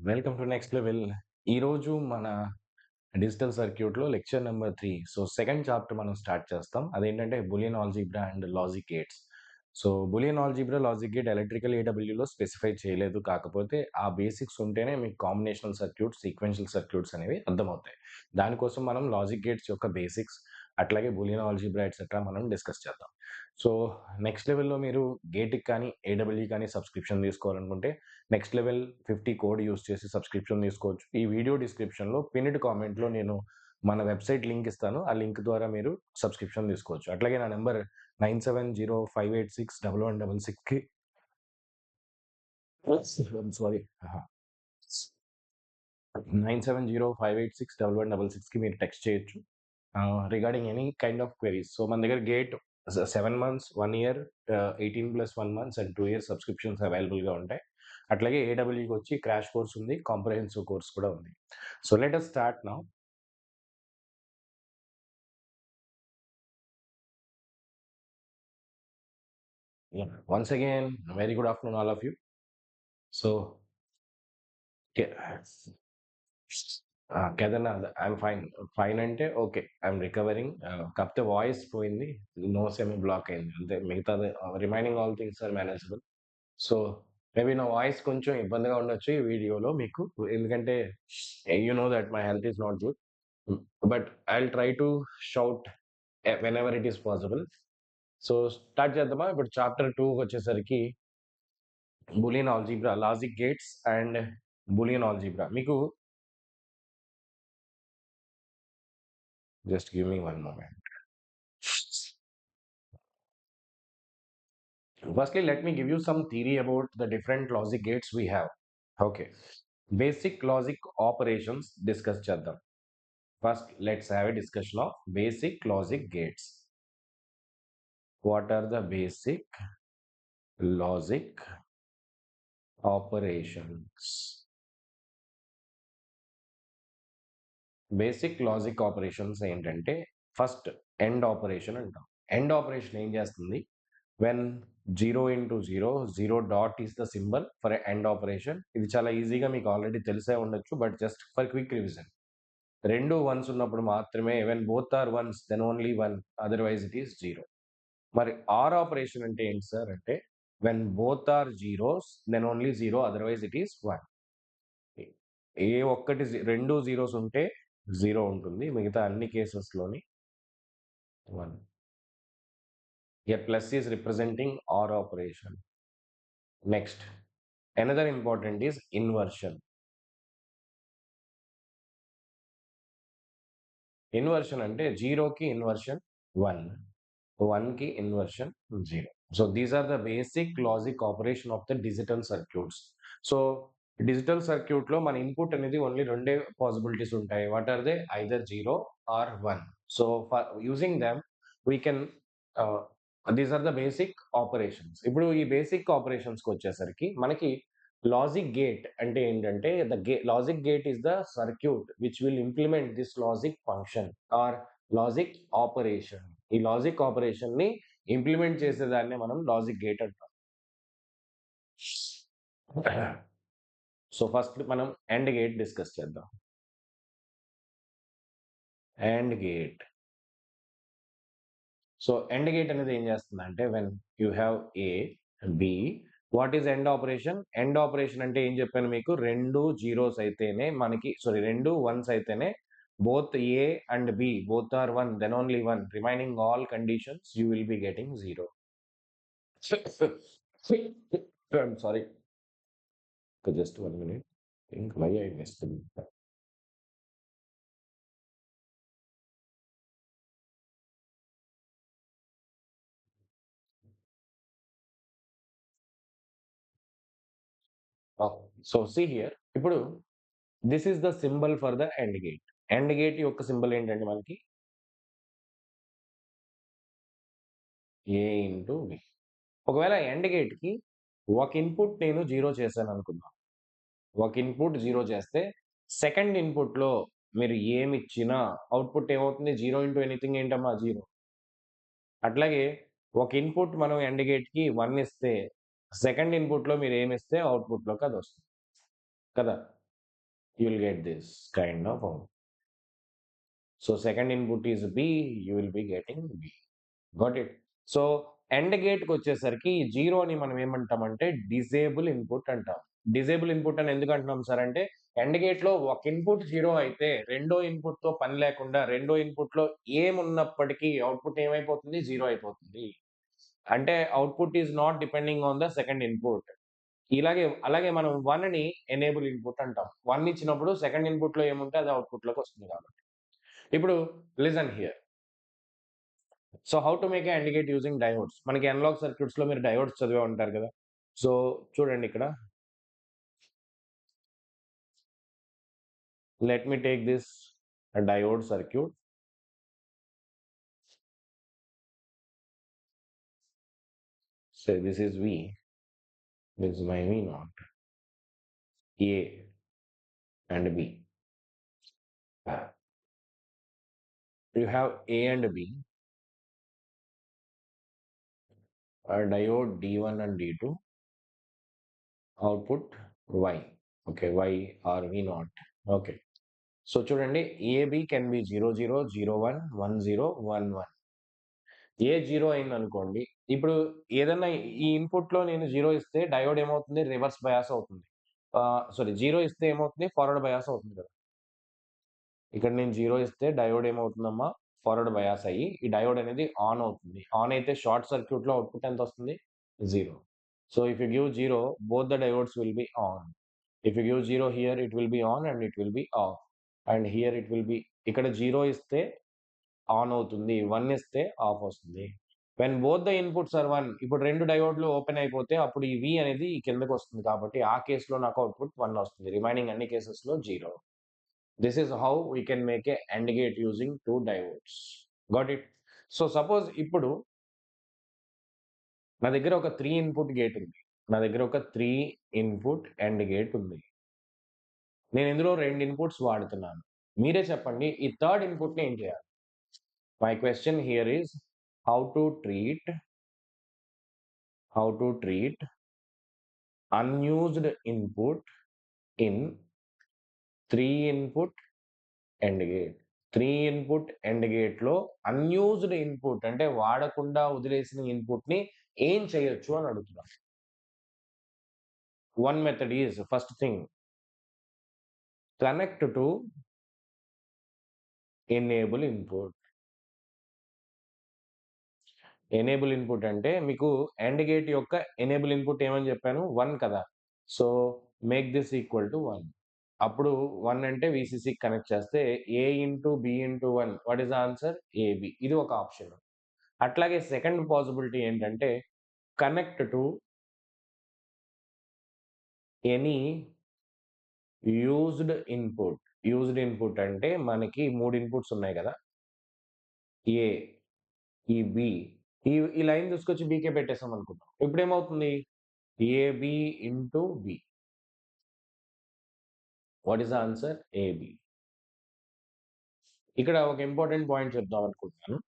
Welcome to next level. ఈరోజు మన digital సర్క్యూట్లో lecture number 3. So second chapter మనం స్టార్ట్ చేస్తాం. అదేంటంటే Boolean algebra and logic gates. So Boolean algebra, logic gate electrical ఏడబ్ల్యూలో specify చేయలేదు. కాకపోతే ఆ బేసిక్స్ ఉంటేనే మీకు కాంబినేషనల్ సర్క్యూట్స్, సీక్వెన్షియల్ సర్క్యూట్స్ అనేవి అర్థమవుతాయి. దానికోసం మనం లాజిక్ గేట్స్ యొక్క బేసిక్స్, అట్లాగే బులియన్ ఆల్జీబ్రా ఎట్సెట్రా మనం డిస్కస్ చేద్దాం. సో నెక్స్ట్ లెవెల్‌లో మీరు గేట్‌కి కానీ, ఏడబ్ల్యూ కానీ సబ్స్క్రిప్షన్ తీసుకోవాలనుకుంటే నెక్స్ట్ లెవెల్ 50 కోడ్ యూజ్ చేసి సబ్స్క్రిప్షన్ తీసుకోవచ్చు. ఈ వీడియో డిస్క్రిప్షన్‌లో పిన్డ్ కామెంట్‌లో నేను మన వెబ్‌సైట్ లింక్ ఇస్తాను. ఆ లింక్ ద్వారా మీరు సబ్స్క్రిప్షన్ తీసుకోవచ్చు. అట్లాగే నా నంబర్ 9705861166కి ఐయామ్ సారీ. 9705861166కి మీరు టెక్స్ట్ చేయొచ్చు. Regarding any kind of queries. So మన దగ్గర gate 7 months, 1 year, 18+1 months and 2 years subscriptions అవైలబుల్‌గా ఉంటాయి. అట్లాగే ఏడబ్ల్యూకి వచ్చి క్రాష్ కోర్స్ ఉంది, కాంప్రహెన్సివ్ కోర్స్ కూడా ఉంది. So let us start now. Once again, very good afternoon all of you. So Kedarnath, I'm fine. Fine అంటే ఓకే, ఐఎమ్ రికవరింగ్. కాకపోతే voice పోయింది, నోస్ ఏమో బ్లాక్ అయింది అంతే. మిగతాది remaining all things are manageable. So maybe నా వాయిస్ కొంచెం ఇబ్బందిగా ఉండొచ్చు ఈ వీడియోలో మీకు, ఎందుకంటే you know that my health is not good. But I will try to shout whenever it is possible. So start చేద్దామా? ఇప్పుడు చాప్టర్ 2 వచ్చేసరికి Boolean algebra, logic gates and Boolean algebra. మీకు just give me one moment. Firstly, let me give you some theory about the different logic gates we have. Okay. Basic logic operations discuss cheddam. First, let's have a discussion of basic logic gates. What are the basic logic operations? Basic logic operations ఏంటంటే, first end operation అంటాం. End operation ఏం చేస్తుంది? When 0 into 0, 0 dot is the symbol for end operation. ఇది చాలా ఈజీగా మీకు already తెలిసే ఉండొచ్చు, but just for quick revision. రెండు వన్స్ ఉన్నప్పుడు మాత్రమే, when both are ones then only one, otherwise it is 0. మరి ఆర్ ఆపరేషన్ అంటే ఏంటి సార్ అంటే, when both are zeros then only 0, otherwise it is 1. ఏ ఒక్కటి రెండు జీరోస్ ఉంటే 0 ఉంటుంది, మిగతా అన్ని కేసెస్లోని 1. A plus is representing OR operation. Next, another important is inversion. Inversion ante 0 ki inversion 1, 1 ki inversion 0. So these are the basic logic operation of the digital circuits. So digital circuit lo మన input అనేది only రెండే possibilities ఉంటాయి. What are they? Either 0 or 1. So for using them we can these are the basic operations. ఇప్పుడు ఈ basic ఆపరేషన్స్కి వచ్చేసరికి మనకి logic gate అంటే ఏంటంటే, logic gate is the circuit which will implement this logic function or logic operation. ఈ logic operation ని implement చేసేదాన్ని మనం లాజిక్ గేట్ అంటాం. సో ఫస్ట్ మనం ఎండ్ గేట్ డిస్కస్ చేద్దాం. AND gate. So AND gate అనేది ఏం చేస్తుందంటే, when you have A, B, what is AND operation? AND operation అంటే ఏం చెప్పాను మీకు? రెండు జీరోస్ అయితేనే మనకి, సారీ, రెండు వన్స్ అయితేనే, both A and B both are 1, then only 1, remaining all conditions you will be getting 0. I'm sorry, just 1 minute. Think why I missed. So see here, ఇప్పుడు this is the symbol for the AND gate. End gate యొక్క symbol ఏంటంటే మనకి A into B. ఒకవేళ AND గేట్కి ఒక input నేను 0 చేశాను అనుకుందాం. ఒక ఇన్పుట్ 0 చేస్తే సెకండ్ ఇన్పుట్లో మీరు ఏమి ఇచ్చినా అవుట్పుట్ ఏమవుతుంది? 0 ఇంటూ ఎనీథింగ్ ఏంటమ్మా? 0. అట్లాగే ఒక ఇన్పుట్ మనం ఎండ్ గేట్కి 1 ఇస్తే సెకండ్ ఇన్పుట్లో మీరు ఏమి ఇస్తే అవుట్పుట్లోకి అది వస్తుంది కదా. you will get this kind of output. So second input is B, you will be getting B. Got it? So AND గేట్కి వచ్చేసరికి ఈ జీరోని మనం ఏమంటామంటే డిజేబుల్ ఇన్పుట్ అంటాం. డిజేబుల్ ఇన్పుట్ అని ఎందుకు అంటున్నాం సార్ అంటే ఎండ్ గేట్లో ఒక ఇన్పుట్ జీరో అయితే రెండో ఇన్పుట్ తో పని లేకుండా రెండో ఇన్పుట్ లో ఏమున్నప్పటికీ అవుట్పుట్ ఏమైపోతుంది, జీరో అయిపోతుంది. అంటే output is not depending on the second input. అలాగే మనం 1 ని ఎనేబుల్ ఇన్పుట్ అంటాం. 1 ఇచ్చినప్పుడు సెకండ్ ఇన్పుట్ లో ఏముంటే అది అవుట్పుట్ లోకి వస్తుంది కాబట్టి. ఇప్పుడు listen here. So how to make a AND gate using diodes. మనకి అనలాగ్ సర్క్యూట్స్ లో మీరు డయోడ్స్ చదివే ఉంటారు కదా. సో చూడండి ఇక్కడ. Let me take this diode circuit. So this is V. This is my V naught. A and B. You have A and B. A diode D1 and D2. Output Y. Okay, Y or V naught. Okay. So చూడండి AB can be 00, 01, 10, 11. A zero అయింది అనుకోండి. ఇప్పుడు ఏదన్నా ఈ input లో నేను zero ఇస్తే diode ఏమవుతుంది, రివర్స్ బయాస్ అవుతుంది. సారీ, జీరో ఇస్తే ఏమవుతుంది, ఫార్వర్డ్ బయాస్ అవుతుంది కదా. ఇక్కడ నేను జీరో ఇస్తే డయోడ్ ఏమవుతుందమ్మా, ఫార్వర్డ్ బయాస్ అయ్యి ఈ డయోడ్ అనేది ఆన్ అవుతుంది. ఆన్ అయితే షార్ట్ సర్క్యూట్ లో అవుట్పుట్ ఎంత వస్తుంది, zero. So if you give zero, both the diodes will be on. If you give zero here, it will be on and it will be off. And here it will be, ఇక్కడ zero ఇస్తే on అవుతుంది, 1 ఇస్తే off వస్తుంది. When both the inputs are 1, ఇప్పుడు రెండు డయోడ్లు open అయిపోతే అప్పుడు ఈ V అనేది ఈ కిందకి వస్తుంది కాబట్టి ఆ కేసులో నాకు అవుట్పుట్ 1 వస్తుంది. రిమైనింగ్ అన్ని కేసెస్ లో zero. This is how we can make a AND gate using two diodes. Got it? So suppose ఇప్పుడు నా దగ్గర ఒక 3 ఇన్పుట్ గేట్ ఉంది. నా దగ్గర ఒక 3 ఇన్పుట్ AND గేట్ ఉంది. నేను ఇందులో 2 ఇన్పుట్స్ వాడుతున్నాను. మీరే చెప్పండి ఈ థర్డ్ ఇన్పుట్ ని ఏం చేయాలి? My question here is how to treat unused input in 3 input AND gate. 3 input end gate లో అన్యూజ్డ్ ఇన్పుట్ అంటే వాడకుండా వదిలేసిన ఇన్పుట్ ని ఏం చేయొచ్చు అని అడుగుతున్నాం. One method is, first thing, connect to enable input. Enable input అంటే మీకు ఎండ్ గేట్ యొక్క ఎనేబుల్ ఇన్పుట్ ఏమని చెప్పాను, 1 కదా. So make this equal to 1. అప్పుడు 1 అంటే VCC కనెక్ట్ చేస్తే A into B into 1, what is the answer, AB. ఇది ఒక ఆప్షన్. అట్లాగే సెకండ్ పాసిబిలిటీ ఏంటంటే connect to any used input. Used input అంటే మనకి 3 ఇన్పుట్స్ ఉన్నాయి కదా, ఏ, ఈ బి, ఈ లైన్ తీసుకొచ్చి బీకే పెట్టేసాం అనుకుందాం. ఇప్పుడు ఏమవుతుంది, AB into B. What is the answer, AB. ఇక్కడ ఒక ఇంపార్టెంట్ పాయింట్ చెప్దాం అనుకుంటున్నాను.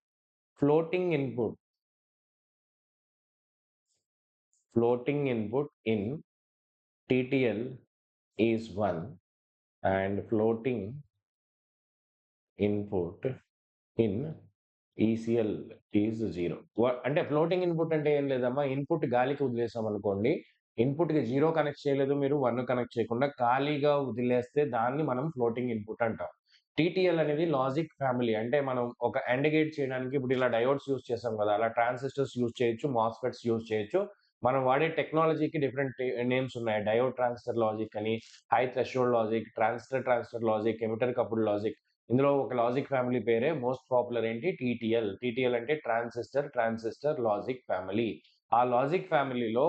Floating input in TTL is 1 and floating input in ECL is 0. అంటే ఫ్లోటింగ్ ఇన్పుట్ అంటే ఏం లేదమ్మా, ఇన్పుట్ గాలికి వదిలేసాం అనుకోండి, ఇన్పుట్ కి 0 కనెక్ట్ చేయలేదు మీరు, 1 కనెక్ట్ చేయకుండా ఖాళీగా వదిలేస్తే దాన్ని మనం ఫ్లోటింగ్ ఇన్పుట్ అంటాం. TTL అనేది లాజిక్ ఫ్యామిలీ. అంటే మనం ఒక AND గేట్ చేయడానికి ఇప్పుడు ఇలా డయోడ్స్ యూజ్ చేసాం కదా, అలా ట్రాన్సిస్టర్స్ యూజ్ చేయొచ్చు, మాస్ఫెట్స్ యూజ్ చేయొచ్చు. మనం వాడే టెక్నాలజీకి డిఫరెంట్ నేమ్స్ ఉన్నాయి. డయోడ్ ట్రాన్సిస్టర్ లాజిక్ అని, high threshold logic, transistor logic, emitter coupled logic. ఇందులో ఒక లాజిక్ ఫ్యామిలీ పేరే మోస్ట్ పాపులర్ ఏంటి, TTL. TTL అంటే ట్రాన్సిస్టర్ లాజిక్ ఫ్యామిలీ. ఆ లాజిక్ ఫ్యామిలీలో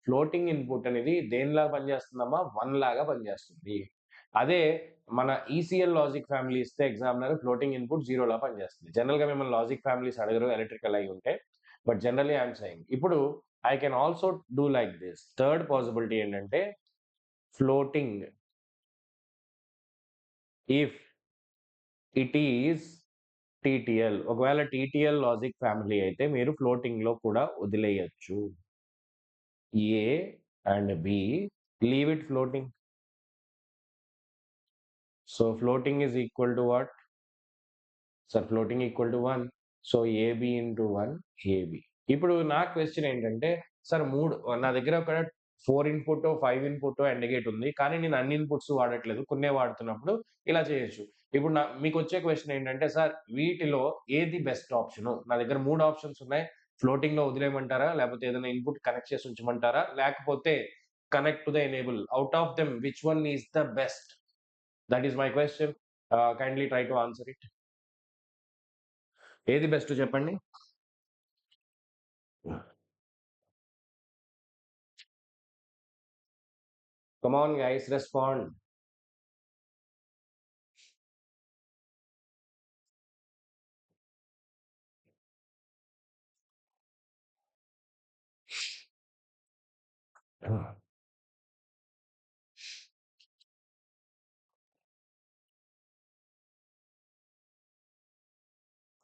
ఫ్లోటింగ్ ఇన్పుట్ అనేది దేనిలాగా పనిచేస్తుందమ్మా, 1 లాగా పనిచేస్తుంది. అదే మన ఈసీఎల్ లాజిక్ ఫ్యామిలీ ఇస్తే ఎగ్జామినర్ ఫ్లోటింగ్ ఇన్పుట్ 0 లా పనిచేస్తుంది. జనరల్ గా మిమ్మల్ని లాజిక్ ఫ్యామిలీస్ అడగరు, ఎలక్ట్రికల్ అయి ఉంటే. But generally I'm saying. ఇప్పుడు I can also do like this. Third possibility ఏంటంటే floating if it is TTL. ఒకవేళ TTL లాజిక్ ఫ్యామిలీ అయితే మీరు ఫ్లోటింగ్ లో కూడా వదిలేయచ్చు. A and B, leave it floating. So floating is equal to what sir? Floating equal to 1. So AB into 1 AB. ఇప్పుడు నా question ఏంటంటే సార్ నా దగ్గర ఒక 4 ఇన్పుట్ 5 ఇన్పుట్ అండ్ గేట్ ఉంది, కానీ నేను అన్ని ఇన్పుట్స్ వాడట్లేదు, కొన్నే వాడుతున్నప్పుడు ఇలా చేయొచ్చు. ఇప్పుడు మీకు వచ్చే క్వశ్చన్ ఏంటంటే సార్ వీటిలో ఏది బెస్ట్ ఆప్షన్? నా దగ్గర 3 ఆప్షన్స్ ఉన్నాయి. ఫ్లోటింగ్ లో వదిలేయమంటారా, లేకపోతే ఏదైనా ఇన్పుట్ కనెక్ట్ చేసి ఉంచమంటారా, లేకపోతే connect to the enable? Out of them which one is the best? That is my question. Kindly try to answer it. ఏది బెస్ట్ చెప్పండి? Come on guys, respond.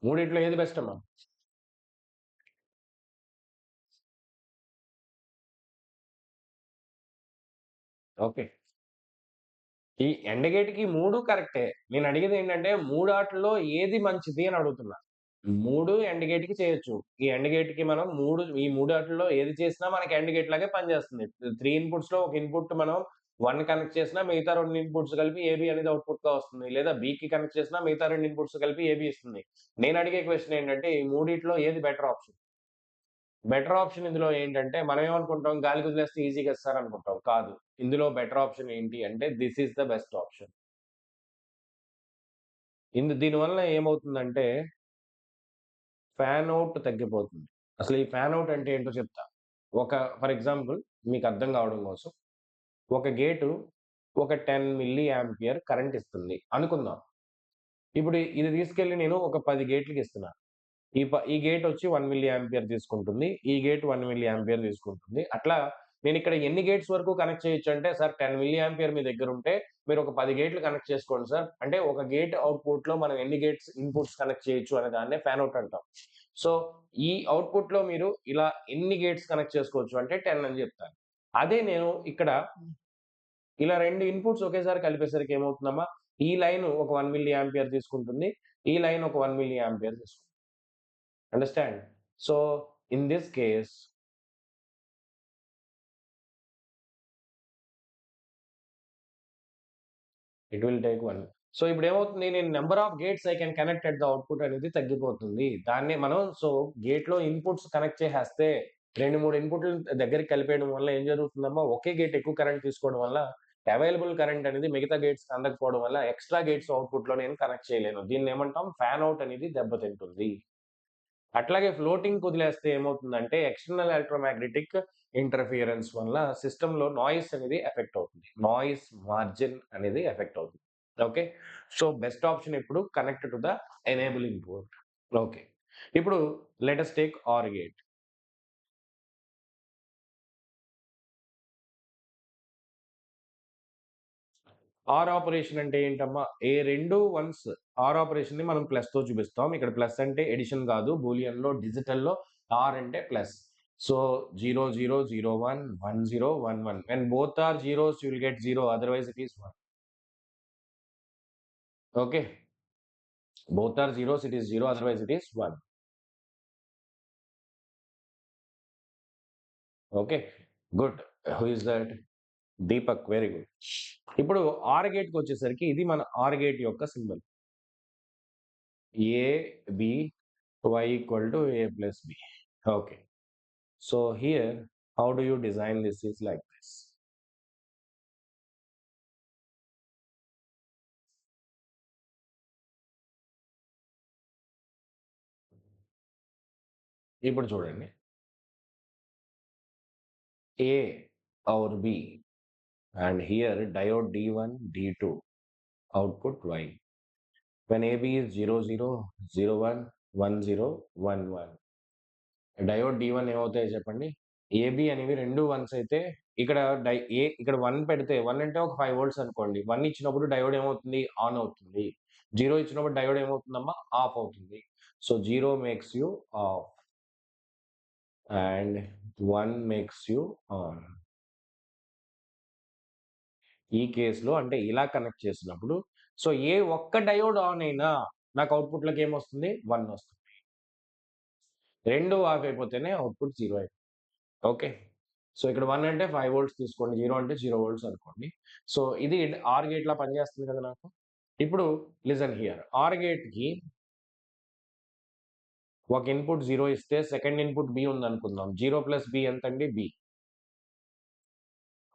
మూడిట్లో ఏది బెస్ట్ అమ్మా? ఓకే, ఈ ఎండ్ గేట్ కి 3 కరెక్టే. నేను అడిగేది ఏంటంటే 3 ఆటల్లో ఏది మంచిది అని అడుగుతున్నా. 3 ఎండ్ గేట్ కి చేయొచ్చు. ఈ ఎండ్ గేట్ కి మనం ఈ 3 ఆటల్లో ఏది చేసినా మనకి ఎండ్ గేట్ లాగే పనిచేస్తుంది. 3 ఇన్పుట్స్ లో ఒక ఇన్పుట్ మనం 1 కనెక్ట్ చేసినా మిగతా 2 ఇన్పుట్స్ కలిపి ఏబి అనేది అవుట్‌పుట్ గా వస్తుంది. లేదా బికి కనెక్ట్ చేసినా మిగతా 2 ఇన్పుట్స్ కలిపి ఏబి ఇస్తుంది. నేను అడిగే క్వెషన్ ఏంటంటే ఈ మూడిట్లో ఏది బెటర్ ఆప్షన్? బెటర్ ఆప్షన్ ఇందులో ఏంటంటే మనం ఏమనుకుంటాం, గాలికి వదిలేస్తే ఈజీగా ఇస్తారు అనుకుంటాం. కాదు. ఇందులో బెటర్ ఆప్షన్ ఏంటి అంటే this is the best option. దీనివల్ల ఏమవుతుందంటే ఫ్యాన్ ఔట్ తగ్గిపోతుంది. అసలు ఈ ఫ్యాన్ ఔట్ అంటే ఏంటో చెప్తా. ఫర్ ఎగ్జాంపుల్ మీకు అర్థం కావడం కోసం, ఒక గేటు ఒక 10 మిల్లీ యాంపియర్ కరెంట్ ఇస్తుంది అనుకుందాం. ఇప్పుడు ఇది తీసుకెళ్ళి నేను ఒక 10 గేట్లకి ఇస్తున్నా. ఈ గేట్ వచ్చి 1 మిల్లీ యాంపియర్ తీసుకుంటుంది. ఈ గేట్ 1 మిల్లీ యాంపియర్ తీసుకుంటుంది. అట్లా నేను ఇక్కడ ఎన్ని గేట్స్ వరకు కనెక్ట్ చేయొచ్చు అంటే సార్ 10 మిల్లీ యాంపియర్ మీ దగ్గర ఉంటే మీరు ఒక 10 గేట్లు కనెక్ట్ చేసుకోండి సార్. అంటే ఒక గేట్ అవుట్‌పుట్ లో మనం ఎన్ని గేట్స్ ఇన్పుట్స్ కనెక్ట్ చేయొచ్చు అనే దాన్నే ఫ్యాన్ ఔట్ అంటాం. సో ఈ అవుట్‌పుట్ లో మీరు ఇలా ఎన్ని గేట్స్ కనెక్ట్ చేసుకోవచ్చు అంటే 10 అని చెప్తాను. అదే నేను ఇక్కడ ఇలా 2 ఇన్పుట్స్ ఒకేసారి కలిపేసరికి ఏమవుతుందమ్మా, ఈ లైన్ ఒక 1 మిల్లీ యాంపియర్ తీసుకుంటుంది. ఈ లైన్ ఒక 1 మిల్లీ యాంపియర్ తీసుకుంటుంది. Understand? So in this case it will take 1. సో ఇప్పుడేమవుతుంది, నేను number of gates I can connect at the output అనేది తగ్గిపోతుంది. దాన్నే మనం గేట్‌లో ఇన్పుట్స్ కనెక్ట్ చేసేస్తే 2, 3 ఇన్పుట్‌లు దగ్గరికి కలిపేయడం వల్ల ఏం జరుగుతుందమ్మా, ఒకే గేట్ ఎక్కువ కరెంట్ తీసుకోవడం వల్ల అవైలబుల్ కరెంట్ అనేది మిగతా గేట్స్‌కి అందకపోవడం వల్ల ఎక్స్‌ట్రా గేట్స్ అవుట్‌పుట్‌లో నేను కనెక్ట్ చేయలేను. దీన్నేమంటాం, ఫ్యాన్ ఔట్ అనేది దెబ్బతింటుంది. అట్లాగే ఫ్లోటింగ్‌కి వదిలేస్తే ఏమవుతుందంటే ఎక్స్‌టర్నల్ ఎలక్ట్రోమాగ్నెటిక్ ఇంటర్ఫియరెన్స్ వల్ల సిస్టమ్‌లో నాయిస్ అనేది ఎఫెక్ట్ అవుతుంది. నాయిస్ మార్జిన్ అనేది ఎఫెక్ట్ అవుతుంది. ఓకే. సో బెస్ట్ ఆప్షన్ ఎప్పుడు connect to the enabling port. Okay. ఇప్పుడు let us take OR gate. OR operation అంటే ఏంటమ్మా? ఏ 2 వన్స్ ఆర్ ఆపరేషన్‌ని మనం ప్లస్‌తో చూపిస్తాం. ఇక్కడ ప్లస్ అంటే ఎడిషన్ కాదు. బూలియన్‌లో, డిజిటల్‌లో ఆర్ అంటే plus. So 0, 0, 0, 1, 1, 0, 1, 1. When both are zeros, you will get 0. Otherwise, it is 1. Okay. Both are zeros, it is 0. Otherwise, it is 1. Okay. Good. Who is that? Deepak. Very good. ఇప్పుడు are గేట్‌కి వచ్చేసరికి ఇది మన or gate యొక్క symbol. A, B, Y equal to A plus B. Okay. So here, how do you design this is like this. ఇప్పుడు చూడండి. A or B, and here diode D1, D2, output Y. When AB is 0, 0, 0, 1, 1, 0, 1, 1. Diode D1 ఏమవుతాయో చెప్పండి? AB అనేవి 2 once అయితే ఇక్కడ ఇక్కడ 1 పెడితే 1 అంటే ఒక 5 వోల్ట్స్ అనుకోండి. 1 ఇచ్చినప్పుడు డయోడ్ ఏమవుతుంది? ఆన్ అవుతుంది. 0 ఇచ్చినప్పుడు డయోడ్ ఏమవుతుందమ్మా? ఆఫ్ అవుతుంది. So 0 makes you of and 1 makes you on. ఈ కేస్‌లో అంటే ఇలా కనెక్ట్ చేసినప్పుడు సో ఏ ఒక్క డయోడ్ ఆన్ అయినా నాకు అవుట్‌పుట్‌లోకి ఏమొస్తుంది? 1 వస్తుంది. 2 ఆఫ్ అయిపోతేనే అవుట్‌పుట్ 0 అయిపోతుంది. ఓకే. సో ఇక్కడ 1 అంటే 5 వోల్ట్స్ తీసుకోండి. 0 అంటే 0 వోల్ట్స్ అనుకోండి. సో ఇది ఆర్ గేట్‌లా పనిచేస్తుంది కదా నాకు. ఇప్పుడు లిజన్ హియర్. ఆర్ గేట్‌కి ఒక ఇన్పుట్ 0 ఇస్తే సెకండ్ ఇన్పుట్ బి ఉందనుకుందాం. 0 ప్లస్ బి ఎంతండి? బి.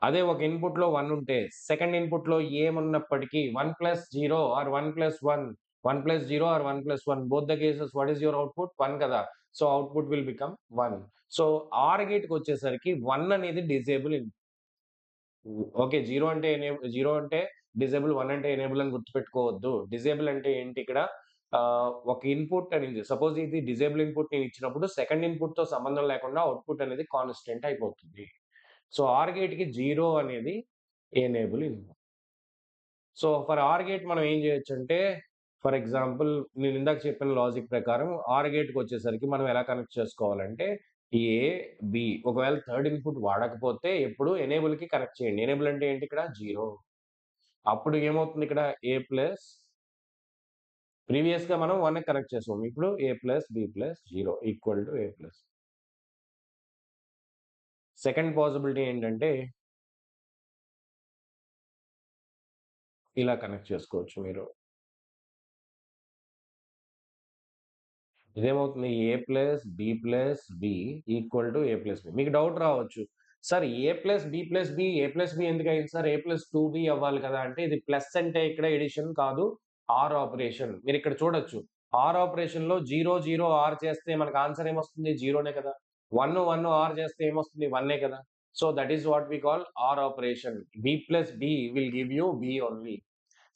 అదే ఒక ఇన్పుట్‌లో 1 ఉంటే సెకండ్ ఇన్పుట్‌లో ఏమున్నప్పటికీ 1 plus 0 or 1 plus 1, 1 plus 0 or 1 plus 1 both the cases what is your output? 1 కదా! So output will become 1. So OR గేట్‌కొచ్చేసరికి 1 అనేది డిజేబుల్ ఇన్పుట్. ఓకే. 0 అంటే డిజేబుల్, 1 అంటే ఎనేబుల్ అని గుర్తుపెట్టుకోవద్దు. డిజేబుల్ అంటే ఏంటి ఇక్కడ? ఒక ఇన్పుట్ అనేది సపోజ్ ఇది డిజేబుల్ ఇన్పుట్ నేనిచ్చినప్పుడు సెకండ్ ఇన్పుట్‌తో సంబంధం లేకుండా అవుట్‌పుట్ అనేది కాన్స్టెంట్ అయిపోతుంది. సో ఆర్ గేట్‌కి 0 అనేది enable input. So for OR gate మనం ఏం చేయొచ్చంటే, ఫర్ ఎగ్జాంపుల్ నేను ఇందాక చెప్పిన లాజిక్ ప్రకారం ఆర్ గేట్‌కొచ్చేసరికి మనం ఎలా కనెక్ట్ చేసుకోవాలంటే ఏ, బి ఒకవేళ థర్డ్ ఇన్పుట్ వాడకపోతే ఎప్పుడు ఎనేబుల్‌కి కనెక్ట్ చేయండి. ఎనేబుల్ అంటే ఏంటి ఇక్కడ? 0. అప్పుడు ఏమవుతుంది ఇక్కడ? ఏ ప్లస్ ప్రీవియస్‌గా మనం 1కి కనెక్ట్ చేసాం. ఇప్పుడు A plus B plus 0 equal to A plus. Second possibility ఏంటంటే ఇలా కనెక్ట్ చేసుకోవచ్చు మీరు. ఇదేమవుతుంది? A plus B plus B equal to A plus B. మీకు డౌట్ రావచ్చు. Sir A plus B plus B, A plus B ఎందుకయింది sir? A plus 2బి అవ్వాలి కదా! అంటే ఇది ప్లస్ అంటే ఇక్కడ ఎడిషన్ కాదు. OR operation. మీరిక్కడ చూడొచ్చు. ఆర్ ఆపరేషన్‌లో 0, 0 ఆర్ చేస్తే మనకు ఆన్సర్ ఏమొస్తుంది? 0నే కదా! 1, 1 ఆర్ చేస్తే ఏమొస్తుంది? 1 కదా! So that is what we call OR operation. B plus B will give you B only.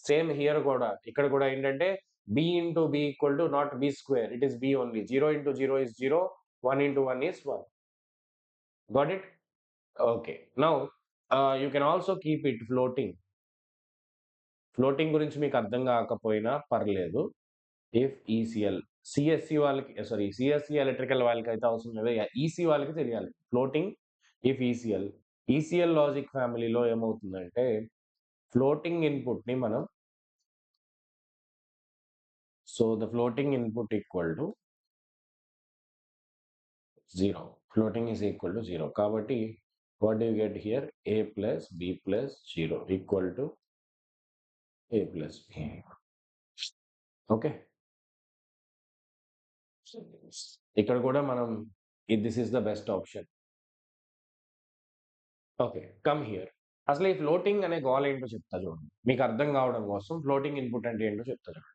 Same here గూడా. ఇక్కడ గూడా ఏంటంటే b into b equal to not b square. It is b only. 0 into 0 is 0. 1 into 1 is 1. Got it? Okay. Now, you can also keep it floating. Floating గురించి మీకు అర్థం కాకపోయినా పర్లేదు. If ECL, CSC వాళ్ళకి సారీ సిఎస్సి ఎలక్ట్రికల్ వాళ్ళకైతే అవసరం లేదు. EC వాళ్ళకి తెలియాలి. Floating if ECL. ECL logic ఫ్యామిలీలో ఏమవుతుందంటే ఫ్లోటింగ్ ఇన్పుట్‌ని మనం so the floating input equal to 0. Floating is equal to 0. Kabatti, what do you get here? A plus B plus 0 equal to A plus B. Okay. ఇక్కడ కూడా మనం this is the best option. Okay. Come here. అసలు ఈ floating అనే గోల ఏంటో చెప్తా చూడండి. మీకు అర్థం కావడం కోసం ఫ్లోటింగ్ ఇన్పుట్ అంటే ఏంటో చెప్తా చూడండి.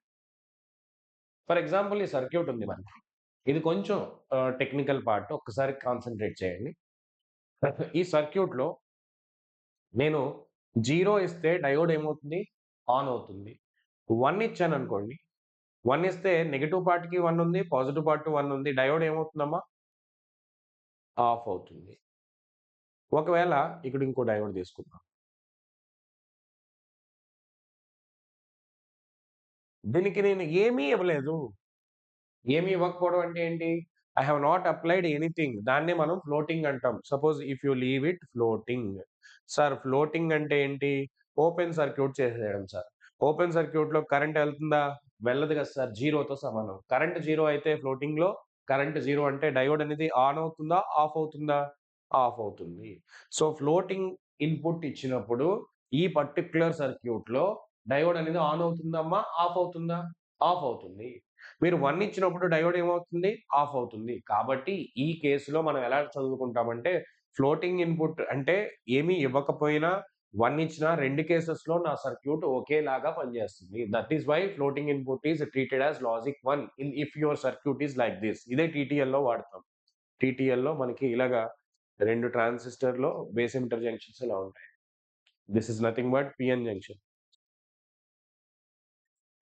ఫర్ ఎగ్జాంపుల్ ఈ సర్క్యూట్ ఉంది మనకి. ఇది కొంచెం టెక్నికల్ పార్ట్. ఒక్కసారి కాన్సంట్రేట్ చేయండి. ఈ సర్క్యూట్‌లో నేను 0 ఇస్తే డయోడ్ ఏమవుతుంది? ఆన్ అవుతుంది. 1 ఇచ్చాననుకోండి. 1 ఇస్తే నెగెటివ్ పార్ట్‌కి 1 ఉంది. పాజిటివ్ పార్ట్ 1 ఉంది. డయోడ్ ఏమవుతుందమ్మా? ఆఫ్ అవుతుంది. ఒకవేళ ఇక్కడ ఇంకో డయోడ్ తీసుకుందాం. దీనికి నేను ఏమీ ఇవ్వలేదు. ఏమి ఇవ్వకపోవడం అంటే ఏంటి? I have not applied anything. దాన్నే మనం ఫ్లోటింగ్ అంటాం. Suppose if you leave it floating. Sir floating అంటే ఏంటి? ఓపెన్ సర్క్యూట్ చేసేయడం సార్. ఓపెన్ సర్క్యూట్‌లో కరెంట్ ఎళ్తుందా? వెళ్ళదు కదా సార్. జీరోతో సమానం. కరెంట్ 0 అయితే ఫ్లోటింగ్‌లో కరెంట్ 0 అంటే డయోడ్ అనేది ఆన్ అవుతుందా? ఆఫ్ అవుతుందా? ఆఫ్ అవుతుంది. సో ఫ్లోటింగ్ ఇన్పుట్ ఇచ్చినప్పుడు ఈ పర్టిక్యులర్ సర్క్యూట్‌లో డయోడ్ అనేది ఆన్ అవుతుందమ్మా? ఆఫ్ అవుతుందా? ఆఫ్ అవుతుంది. మీరు 1 ఇచ్చినప్పుడు డయోడ్ ఏమవుతుంది? ఆఫ్ అవుతుంది. కాబట్టి ఈ కేస్‌లో మనం ఎలా చదువుకుంటామంటే ఫ్లోటింగ్ ఇన్పుట్ అంటే ఏమి ఇవ్వకపోయినా 1 ఇచ్చినా 2 కేసెస్‌లో నా సర్క్యూట్ ఒకేలాగా పనిచేస్తుంది. That is why floating input is treated as logic 1 if your circuit is like this. ఇదే టీటీఎల్‌లో వాడతాం. టీటీఎల్‌లో మనకి ఇలాగా 2 ట్రాన్సిస్టర్‌లో బేస్ ఎమిటర్ జంక్షన్స్ ఇలా ఉంటాయి. This is nothing but PN junction.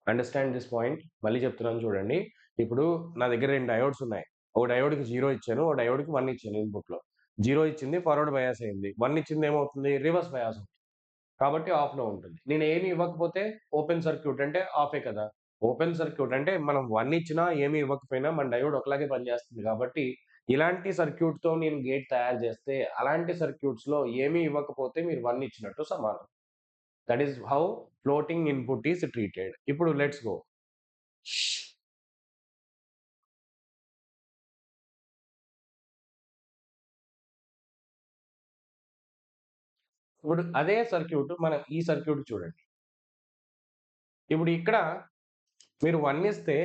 Understand this point. మళ్ళీ చెప్తున్నాను చూడండి. ఇప్పుడు నా దగ్గర 2 డయోడ్స్ ఉన్నాయి. ఒక డయోడ్‌కి 0 ఇచ్చాను. ఒక డయోడ్‌కి 1 ఇచ్చాను ఇన్‌పుట్‌లో. 0 ఇచ్చింది ఫార్వర్డ్ బయాస్ అయింది. 1 ఇచ్చింది ఏమవుతుంది? రివర్స్ బయాస్ అవుతుంది. కాబట్టి ఆఫ్‌లో ఉంటుంది. నేను ఏమి ఇవ్వకపోతే ఓపెన్ సర్క్యూట్ అంటే ఆఫే కదా! ఓపెన్ సర్క్యూట్ అంటే మనం 1 ఇచ్చినా ఏమి ఇవ్వకపోయినా మన డయోడ్ ఒకలాగే పనిచేస్తుంది కాబట్టి ఇలాంటి సర్క్యూట్‌తో నేను గేట్ తయారు చేస్తే అలాంటి సర్క్యూట్స్‌లో ఏమి ఇవ్వకపోతే మీరు 1 ఇచ్చినట్టు సమానం. That is how floating input is treated. ఇప్పుడు లెట్స్ గో. ఇప్పుడు అదే సర్క్యూట్ మన ఈ సర్క్యూట్ చూడండి. ఇప్పుడు ఇక్కడ మీరు 1 ఇస్తే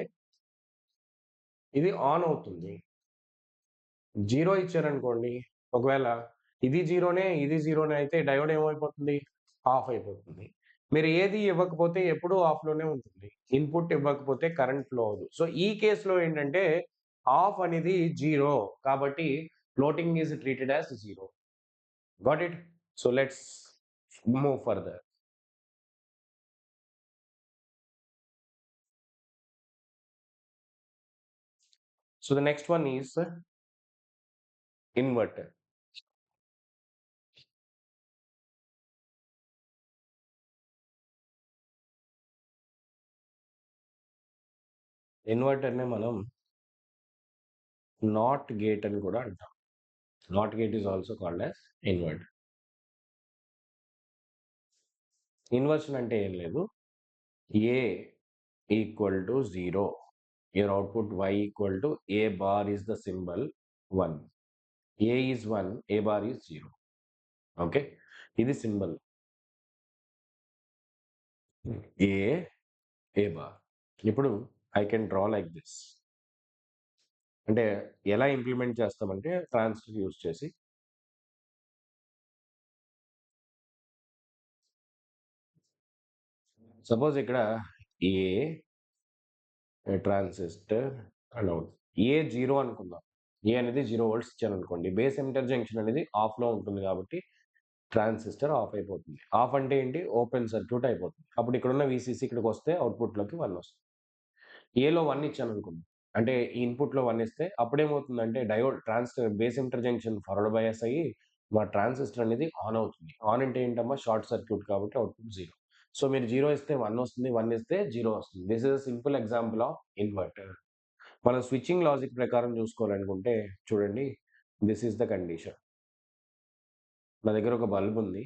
ఇది ఆన్ అవుతుంది. 0 ఇచ్చారనుకోండి, ఒకవేళ ఇది 0నే, ఇది 0నే అయితే డయోడ్ ఏమైపోతుంది? ఆఫ్ అయిపోతుంది. మీరు ఏది ఇవ్వకపోతే ఎప్పుడూ ఆఫ్‌లోనే ఉంటుంది. ఇన్పుట్ ఇవ్వకపోతే కరెంట్ ఫ్లో అవ్వదు. సో, ఈ కేస్‌లో ఏంటంటే ఆఫ్ అనేది 0 కాబట్టి floating is treated as 0. Got it? So, let's move further. So, the next one is inverter. ఇన్వర్టర్‌ని మనం నాట్ గేట్ అని కూడా అంటాం. NOT gate is also called as inverter. Inversion అంటే ఏం లేదు. A equal to 0. Your output Y equal to A bar is the symbol 1. A is 1, A bar is 0. Okay. ఇది symbol. A bar. ఇప్పుడు I can draw like this. అంటే ఎలా implement చేస్తామంటే transistor use చేసి suppose ఇక్కడ ఏ transistor and out ఏ 0 అనుకుందాం. ఏ అనేది 0 volts ఇచ్చాను అనుకోండి. బేస్ ఎమిటర్ జంక్షన్ అనేది ఆఫ్‌లో ఉంటుంది కాబట్టి ట్రాన్సిస్టర్ ఆఫ్ అయిపోతుంది. ఆఫ్ అంటే ఏంటి? ఓపెన్ సర్క్యూట్ అయిపోతుంది. అప్పుడు ఇక్కడున్న వీసీసీ ఇక్కడికి వస్తే అవుట్‌పుట్‌లోకి 1 వస్తుంది. ఏలో 1 ఇచ్చాను అనుకోండి. అంటే ఈ ఇన్పుట్‌లో 1 ఇస్తే అప్పుడేమవుతుందంటే diode base emitter junction forward bias అయ్యి మా ట్రాన్సిస్టర్ అనేది ఆన్ అవుతుంది. ఆన్ అంటే ఏంటమ్మా? షార్ట్ సర్క్యూట్ కాబట్టి అవుట్‌పుట్ 0. సో, మీరు 0 ఇస్తే 1 వస్తుంది. 1 ఇస్తే 0 వస్తుంది. This is a simple example of inverter. మనం స్విచ్చింగ్ లాజిక్ ప్రకారం చూసుకోవాలనుకుంటే చూడండి. This is the condition. నా దగ్గర ఒక బల్బ్ ఉంది.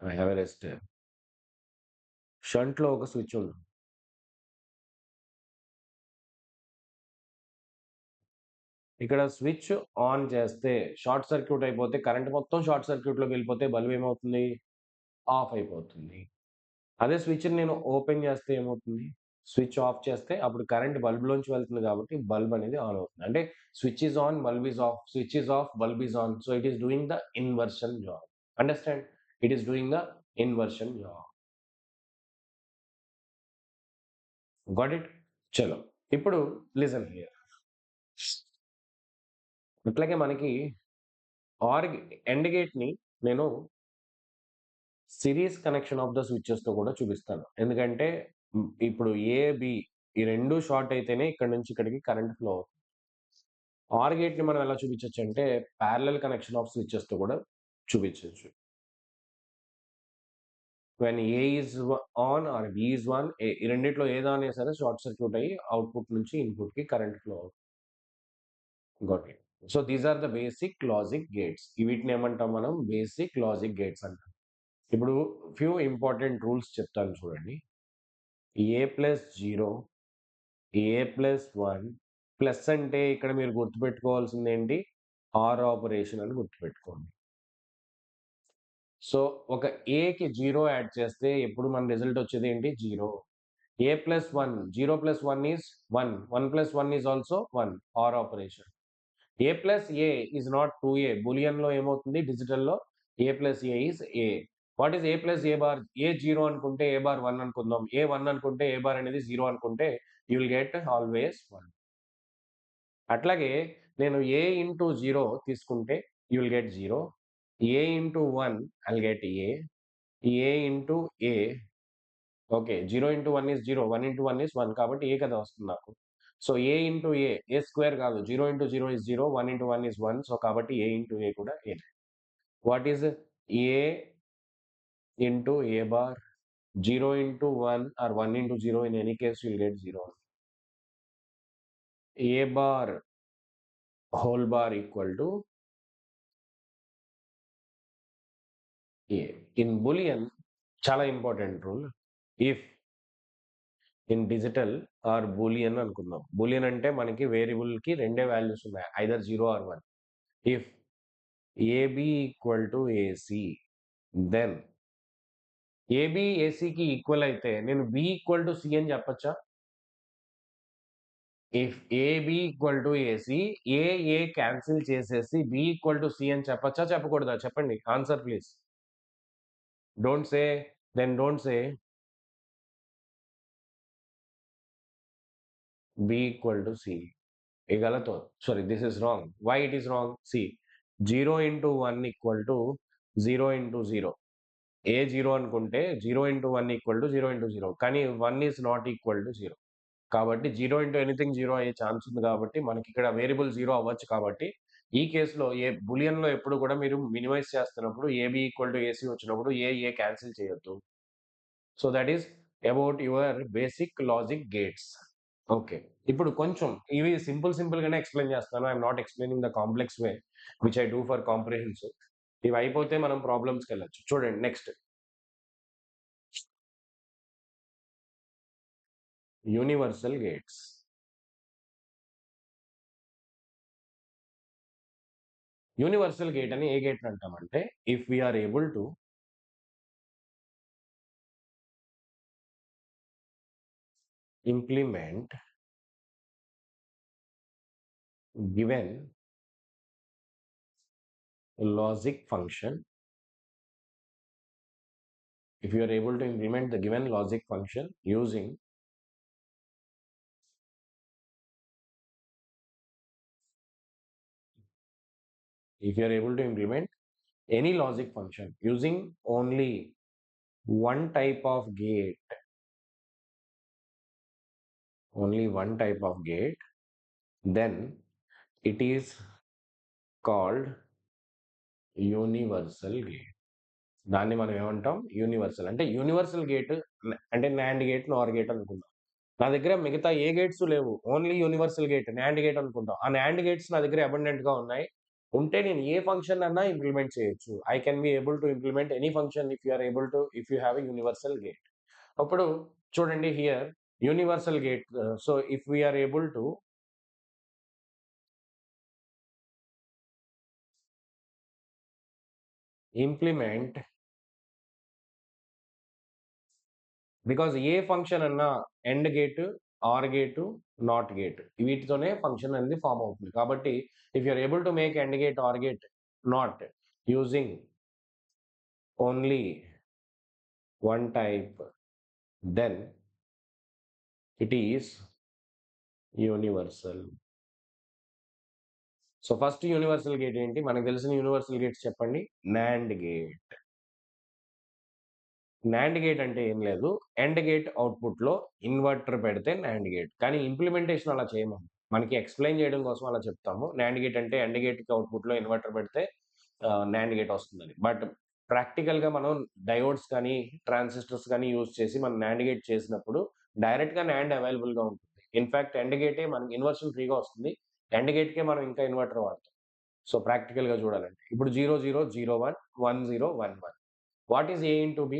I have a resistor. షంట్‌లో ఒక స్విచ్ ఉంది. ఇక్కడ స్విచ్ ఆన్ చేస్తే షార్ట్ సర్క్యూట్ అయిపోతే కరెంట్ మొత్తం షార్ట్ సర్క్యూట్‌లోకి వెళ్ళిపోతే బల్బ్ ఏమవుతుంది? ఆఫ్ అయిపోతుంది. అదే స్విచ్‌ని నేను ఓపెన్ చేస్తే ఏమవుతుంది? స్విచ్ ఆఫ్ చేస్తే అప్పుడు కరెంట్ బల్బ్‌లోంచి వెళ్తుంది కాబట్టి బల్బ్ అనేది ఆన్ అవుతుంది. అంటే switch is on, bulb is of. Switch is of, bulb is on. So, it is doing the inversion job. Understand? It is doing the inversion job. Got it? చలో. ఇప్పుడు listen here. అట్లాగే మనకి are end గేట్‌ని నేను series connection of the స్విచెస్‌తో కూడా చూపిస్తాను. ఎందుకంటే ఇప్పుడు ఏ, B ఈ 2 షార్ట్ అయితేనే ఇక్కడి నుంచి ఇక్కడికి కరెంట్ ఫ్లో అవుతుంది. ఆర్ గేట్‌ని మనం ఎలా చూపించొచ్చంటే పారలెల్ కనెక్షన్ ఆఫ్ స్విచెస్‌తో కూడా చూపించొచ్చు. When A is on or B is on ఈ రెండిట్లో ఏది ఆన్ అయినా సరే షార్ట్ సర్క్యూట్ అయ్యి అవుట్‌పుట్ నుంచి ఇన్‌పుట్‌కి కరెంట్ ఫ్లో అవుతుంది. Got it. So, these are the basic logic gates. వీటిని ఏమంటాం మనం? బేసిక్ లాజిక్ గేట్స్ అంటాం. ఇప్పుడు ఫ్యూ ఇంపార్టెంట్ రూల్స్ చెప్తాను చూడండి. A+0, A+1 ప్లస్ అంటే ఇక్కడ మీరు గుర్తుపెట్టుకోవాల్సిందేంటి? ఆర్ ఆపరేషన్ అని గుర్తుపెట్టుకోండి. సో, ఒక ఏకి 0 యాడ్ చేస్తే ఎప్పుడు మన రిజల్ట్ వచ్చేదేంటి? 0. A+1 0 + 1 is 1. 1 + 1 is also 1 OR operation. A+A is not 2A. బూలియన్‌లో ఏమవుతుంది? డిజిటల్‌లో A+A is A. What is A+A bar? A 0 అనుకుంటే ఏ బార్ 1 అనుకుందాం. ఏ 1 అనుకుంటే ఏ బార్ అనేది 0 అనుకుంటే యూ విల్ గెట్ ఆల్‌వేస్ 1. అట్లాగే నేను A ఇంటూ 0 తీసుకుంటే you will get 0. A into 1 I will get A. A into A okay. 0 into 1 is 0. 1 into 1 is 1 కాబట్టి A కదా వస్తుంది నాకు. So, A into A square కాదు. 0 into 0 is 0. 1 into 1 is 1. So, కాబట్టి A into A కూడా A. What is A into A bar? 0 into 1 or 1 into 0, in any case you'll get 0. A bar whole bar equal to in Boolean చాలా important rule. If in digital or Boolean అనుకుందాం. Boolean అంటే మనకి వేరియబుల్‌కి రెండే values ఉన్నాయి. Either 0 or 1. If AB equal to AC, then AB ఏసీకి equal అయితే నేను బి ఈక్వల్ టు సి అని చెప్పొచ్చా? If AB equal to AC, A cancel చేసేసి బి ఈక్వల్ టు సి అని చెప్పొచ్చా? చెప్పకూడదా? చెప్పండి. Answer please. Don't say, then don't say B equal to C. ये गलत हो, sorry this is wrong. Why it is wrong? See, 0 into 1 equal to 0 into 0. A 0 అనుకుంటే 0 into 1 equal to 0 into 0, కానీ 1 is not equal to 0. కాబట్టి 0 into anything 0 అయ్యే chance ఉంది కాబట్టి మనకి ఇక్కడ వేరియబుల్ 0 అవ్వచ్చు. కాబట్టి ఈ కేసులో బూలియన్‌లో ఎప్పుడు కూడా మీరు మినిమైజ్ చేస్తున్నప్పుడు ఏబీ ఈక్వల్ టు ఏసీ వచ్చినప్పుడు ఏ క్యాన్సిల్ చేయొద్దు. So that is about your basic logic gates. Okay. ఇప్పుడు కొంచెం ఇవి సింపుల్‌గానే ఎక్స్‌ప్లెయిన్ చేస్తాను. I am not explaining the complex way which I do for comprehensive. ఇవి అయిపోతే మనం ప్రాబ్లమ్స్‌కెళ్ళొచ్చు. చూడండి next. Universal gates. Universal gate అని ఏ గేట్‌ని అంటామంటే, if we are able to implement given logic function, if you are able to implement the given logic function using if you are able to implement any logic function using only one type of gate, then it is called universal gate. దాన్ని మనం ఏమంటాం? Universal. అంటే universal gate అంటే NAND gate, నార్ gate అనుకుందాం. నా దగ్గర మిగతా ఏ gates లేవు. Only universal gate, NAND gate అనుకుంటాం. ఆ నాండ్ గేట్స్ నా దగ్గర అబండెంట్‌గా ఉన్నాయి. ఉంటే నేను ఏ ఫంక్షన్ అన్నా ఇంప్లిమెంట్ చేయొచ్చు. I can be able to implement any function if you have a universal gate. అప్పుడు చూడండి here universal gate. So if we are able to implement, because ఏ ఫంక్షన్ అన్నా AND gate, are gate, NOT gate వీటితోనే function అనేది form అవుతుంది. కాబట్టి if you are able to make AND gate, are gate, NOT using only one type, then it is universal. So first universal gate ఏంటి? మనకు తెలిసిన universal gates చెప్పండి. NAND gate. NAND gate అంటే ఏం లేదు. ఎండ్ గేట్ అవుట్‌పుట్‌లో inverter పెడితే NAND gate. కానీ ఇంప్లిమెంటేషన్ అలా చేయము. మనకి ఎక్స్‌ప్లెయిన్ చేయడం కోసం అలా చెప్తాము. నాండ్ గేట్ అంటే ఎండ్ గేట్‌కి అవుట్‌పుట్‌లో ఇన్వర్టర్ పెడితే నాండ్ గేట్ వస్తుందని. బట్ ప్రాక్టికల్‌గా మనం డయోడ్స్ కానీ, ట్రాన్సిస్టర్స్ కానీ యూజ్ చేసి మనం నాండ్ గేట్ చేసినప్పుడు డైరెక్ట్‌గా నాండ్ అవైలబుల్‌గా ఉంటుంది. ఇన్‌ఫాక్ట్ ఎండ్ గేటే మనకి ఇన్వర్షన్ ఫ్రీగా వస్తుంది. ఎండ్ గేట్‌కే మనం ఇంకా ఇన్వర్టర్ వాడతాం. సో ప్రాక్టికల్‌గా చూడాలంటే. ఇప్పుడు 0, 0, 0, 1, 1, 0, 1, 1. What is A into B?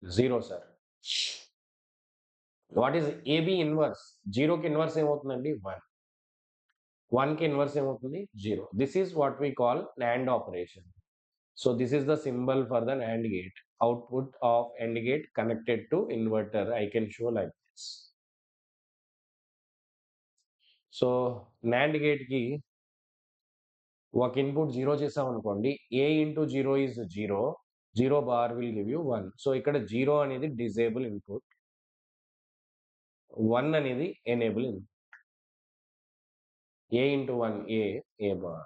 0 sir. What is AB inverse? 0కి ఇన్వర్స్ ఏమవుతుందండి? 1. 1కి ఇన్వర్స్ ఏమవుతుంది? 0. This is what we call NAND ఆపరేషన్. So this is the symbol for the NAND gate. Output of AND gate connected to inverter. I can show like this. So NAND గేట్‌కి ఒక input 0 చేసామనుకోండి. A into 0 is 0. 0 bar will give you 1. So ఇక్కడ 0 అనేది disable input. 1 అనేది enable input. A into 1 A bar.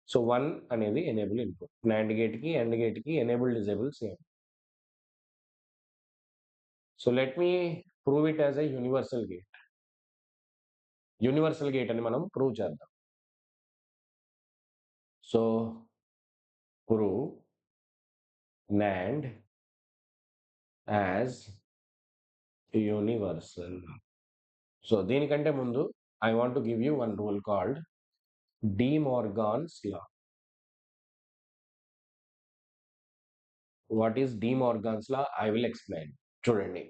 So 1 అనేది enable input. NAND గేట్‌కి, AND గేట్‌కి enable, disable same. So let me prove it as a universal gate. Universal gate అని మనం prove చేద్దాం. So prove NAND as universal. So దీనికంటే ముందు I want to give you one rule called De Morgan's law. What is De Morgan's law? I will explain. చూడండి,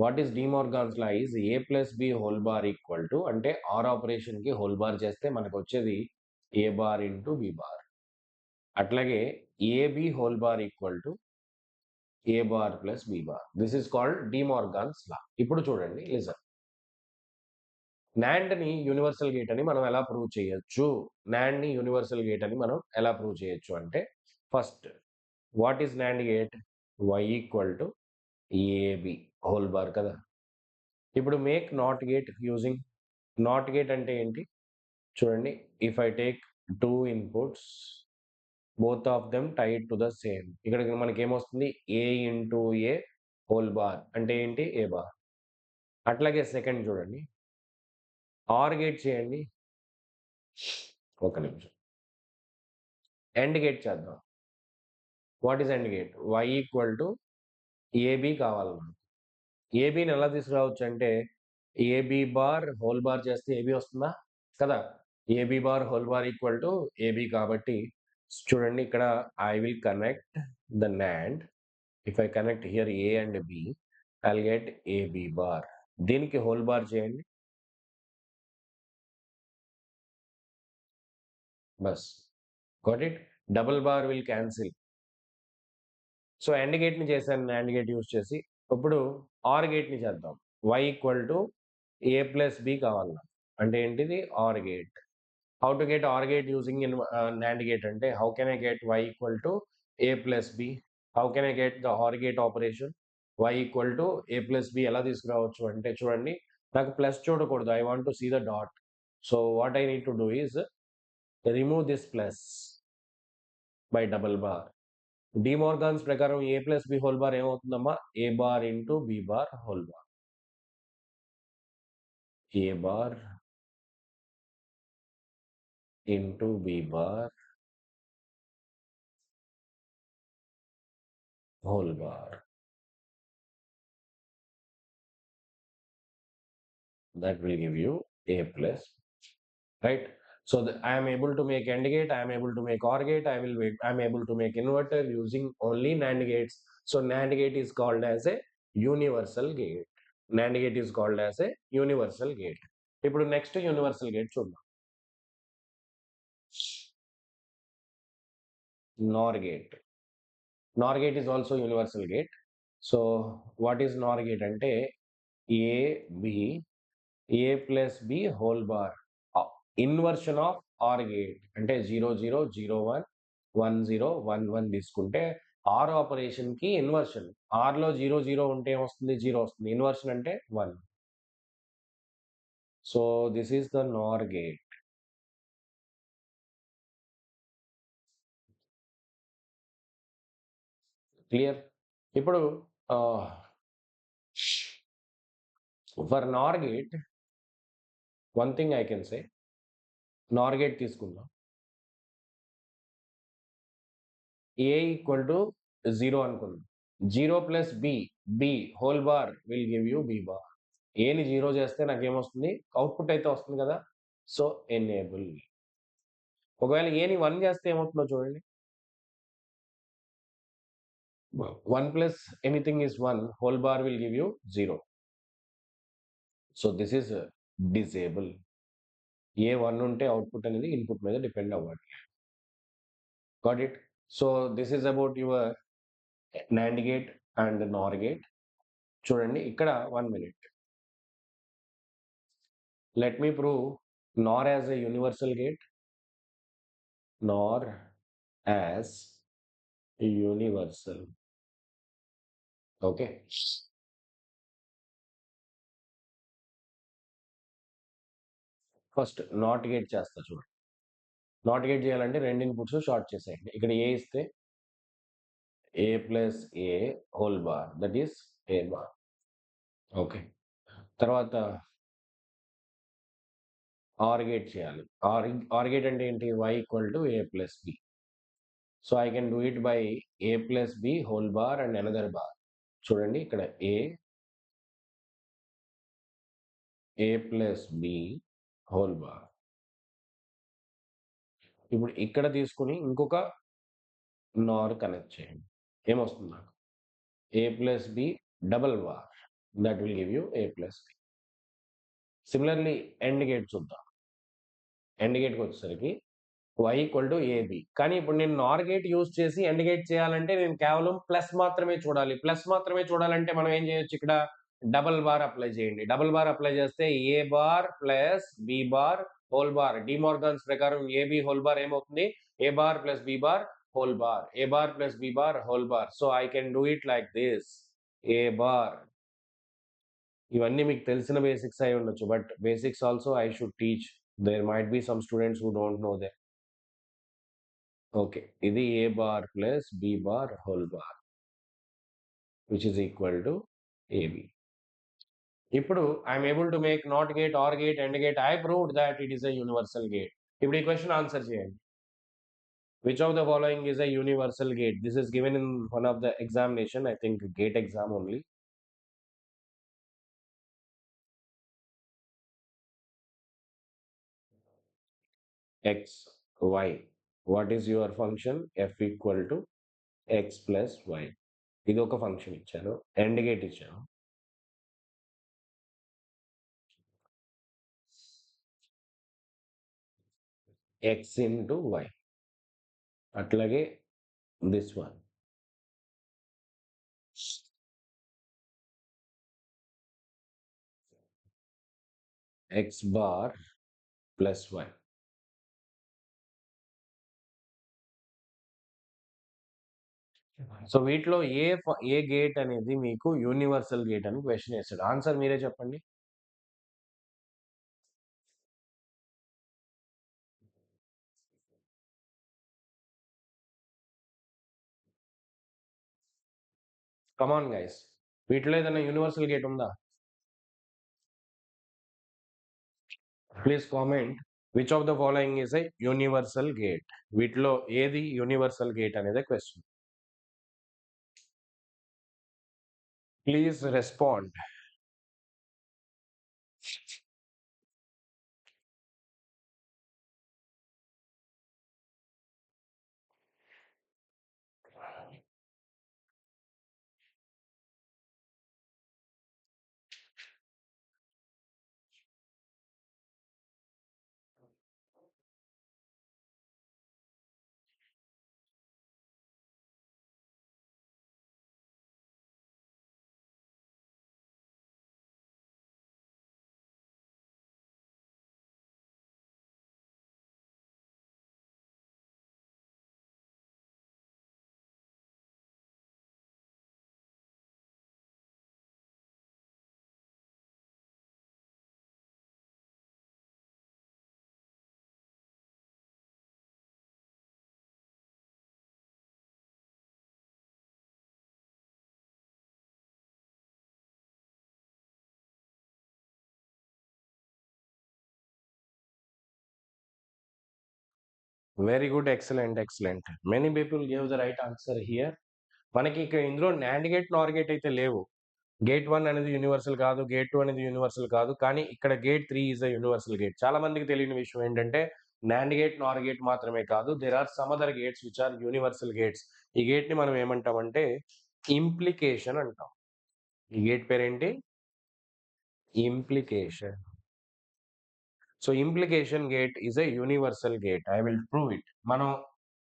what is De Morgan's law is A plus B whole bar equal to, అంటే OR operation కి whole bar చేస్తే మనకు వచ్చేది A bar into B bar. అట్లాగే AB whole bar equal to A bar plus B bar. This is called De Morgan's law. ఇప్పుడు చూడండి, listen. NAND ని universal gate అని మనం ఎలా ప్రూవ్ చేయొచ్చు? నాండ్ ని యూనివర్సల్ గేట్ అని మనం ఎలా ప్రూవ్ చేయొచ్చు అంటే, first what is NAND gate? y equal to AB whole bar కదా. ఇప్పుడు make not gate using. NOT gate అంటే ఏంటి? చూడండి, if I take two inputs, both of them tied to the same, ఇక్కడ మనకి ఏమొస్తుంది? A into A whole bar అంటే ఏంటి? A bar. అట్లాగే సెకండ్ చూడండి, ఆర్ గేట్ చేయండి. ఒక నిమిషం, ఎండ్ గేట్ చేద్దాం. What is end gate? y equal to AB కావాలి మనకు. ఏబిని ఎలా తీసుకురావచ్చు అంటే, ఏబి బార్ హోల్ బార్ చేస్తే ఏబి వస్తుందా? కదా. AB bar whole bar equal to AB కాబట్టి చూడండి, ఇక్కడ I will connect the NAND. If I connect here A and B, I will get AB bar. దీనికి హోల్ బార్ చేయండి బస్. Got it. Double bar will cancel. So AND గేట్ని చేశాను NAND gate use చేసి. ఇప్పుడు ఆర్ గేట్ని చేద్దాం. y equal to A plus B కావాలి నాకు. అంటే ఏంటిది? OR gate. How to get OR gate using in NAND gate అంటే, how can I get y equal to A plus B? How can I get the OR gate operation? y equal to A plus B ఎలా తీసుకురావచ్చు అంటే, చూడండి, నాకు plus చూడకూడదు. I want to see the dot. So what I need to do is remove this plus by double bar. De Morgan's ప్రకారం A plus B whole bar ఏమవుతుందమ్మా? A bar into B bar whole bar. A bar into B bar whole bar. That will give you a plus, right? So I am able to make AND gate, I am able to make OR gate, I am able to make inverter using only NAND gates. So NAND gate is called as a universal gate. NAND gate is called as a universal gate. ఇప్పుడు next universal gate చూద్దాం. NOR gate. NOR gate is also universal gate. So what is NOR gate అంటే, A B A plus B whole bar inversion of OR gate. అంటే 0001 1011 తీసుకుంటే OR operation కి inversion. OR లో 00 ఉంటే ఏమొస్తుంది? 0 వస్తుంది. Inversion అంటే 1. So this is the NOR gate. Clear? ఇప్పుడు for NOR gate one thing I can say, NOR gate తీసుకుందాం. ఏ ఈక్వల్ టు 0 అనుకుందాం. 0 plus B, B whole bar will give you B bar. ఏని 0 చేస్తే నాకేమొస్తుంది? Output అయితే వస్తుంది కదా. So enable. ఒకవేళ ఏని 1 చేస్తే ఏమవుతుందో చూడండి. 1 plus anything is 1, whole bar will give you 0. So this is disable. A 1 ఉంటే అవుట్పుట్ అనేది ఇన్పుట్ మీద డిపెండ్ అవ్వాలి. Got it? So this is about your NAND gate and NOR gate. చూడండి ఇక్కడ 1 minute. Let me prove NOR as a universal gate. NOR as universal. Okay. First not gate చేస్తా చూడండి. Not gate చేయాలంటే రెండు inputs short చేసేయండి. ఇక్కడ A ఇస్తే A plus A whole bar, that is A bar. Okay. తర్వాత or gate చేయాలి. Or gate అంటే ఏంటి? y equal to A plus B. So I can do it by A plus B whole bar and another bar. చూడండి, ఇక్కడ A plus B whole bar. ఇప్పుడు ఇక్కడ తీసుకుని ఇంకొక నార్ కనెక్ట్ చేయండి. ఏమొస్తుంది నాకు a plus b double bar, that will give you a plus b. Similarly end gate చూద్దాం. ఎండ్ గేట్కి వచ్చేసరికి y ఈక్వల్ టు ఏబి. కానీ ఇప్పుడు నేను నార్ గేట్ యూజ్ చేసి ఎండ్ గేట్ చేయాలంటే నేను కేవలం ప్లస్ మాత్రమే చూడాలి. ప్లస్ మాత్రమే చూడాలంటే మనం ఏం చేయొచ్చు, ఇక్కడ డబల్ బార్ అప్లై చేయండి. డబల్ బార్ అప్లై చేస్తే A bar plus B bar whole bar. De Morgan's ప్రకారం ఏబి హోల్ బార్ ఏమవుతుంది, A bar plus B bar whole bar, A bar plus B bar whole bar. So I can do it like this, A bar. ఇవన్నీ మీకు తెలిసిన basics అయి ఉండొచ్చు, but basics also I should teach. There might be some students who don't know they. Okay, ఇది A bar plus B bar whole bar which is equal to AB. ఇప్పుడు I'm able to make not gate, are gate, end gate. I proved that it is a universal gate. ఇప్పుడు ఈ question answer చేయండి. Which of the following is a universal gate? This is given in one of the examination, I think GATE exam only. x, y. What is your function? f equal to x plus y. ఇది ఒక function ఇచ్చాను, end gate ఇచ్చాను. x into y. అట్లాగే this one x bar plus y. So వీటిలో ఏ gate అనేది మీకు universal gate అని question వేస్తాడు. ఆన్సర్ మీరే చెప్పండి. కమాన్ గైస్, వీటిలో ఏదైనా యూనివర్సల్ గేట్ ఉందా? Please comment which of the following is a universal gate. వీటిలో ఏది యూనివర్సల్ గేట్ అనేది question. Please respond. Very good, excellent excellent. Many people give the right answer here. మనకి ఇక్కడ ఇందులో నాండ్ గేట్, నార్ gate అయితే లేవు. Gate 1 అనేది యూనివర్సల్ కాదు, గేట్ 2 అనేది యూనివర్సల్ కాదు, కానీ ఇక్కడ gate 3 is a universal gate. చాలా మందికి తెలియని విషయం ఏంటంటే నాండ్ గేట్, నార్ గేట్ మాత్రమే కాదు, there are some other gates which are universal gates. ఈ గేట్ ని మనం ఏమంటామంటే ఇంప్లికేషన్ అంటాం. ఈ గేట్ పేరేంటి? Implication. So implication gate is a universal gate. I will prove it. మనం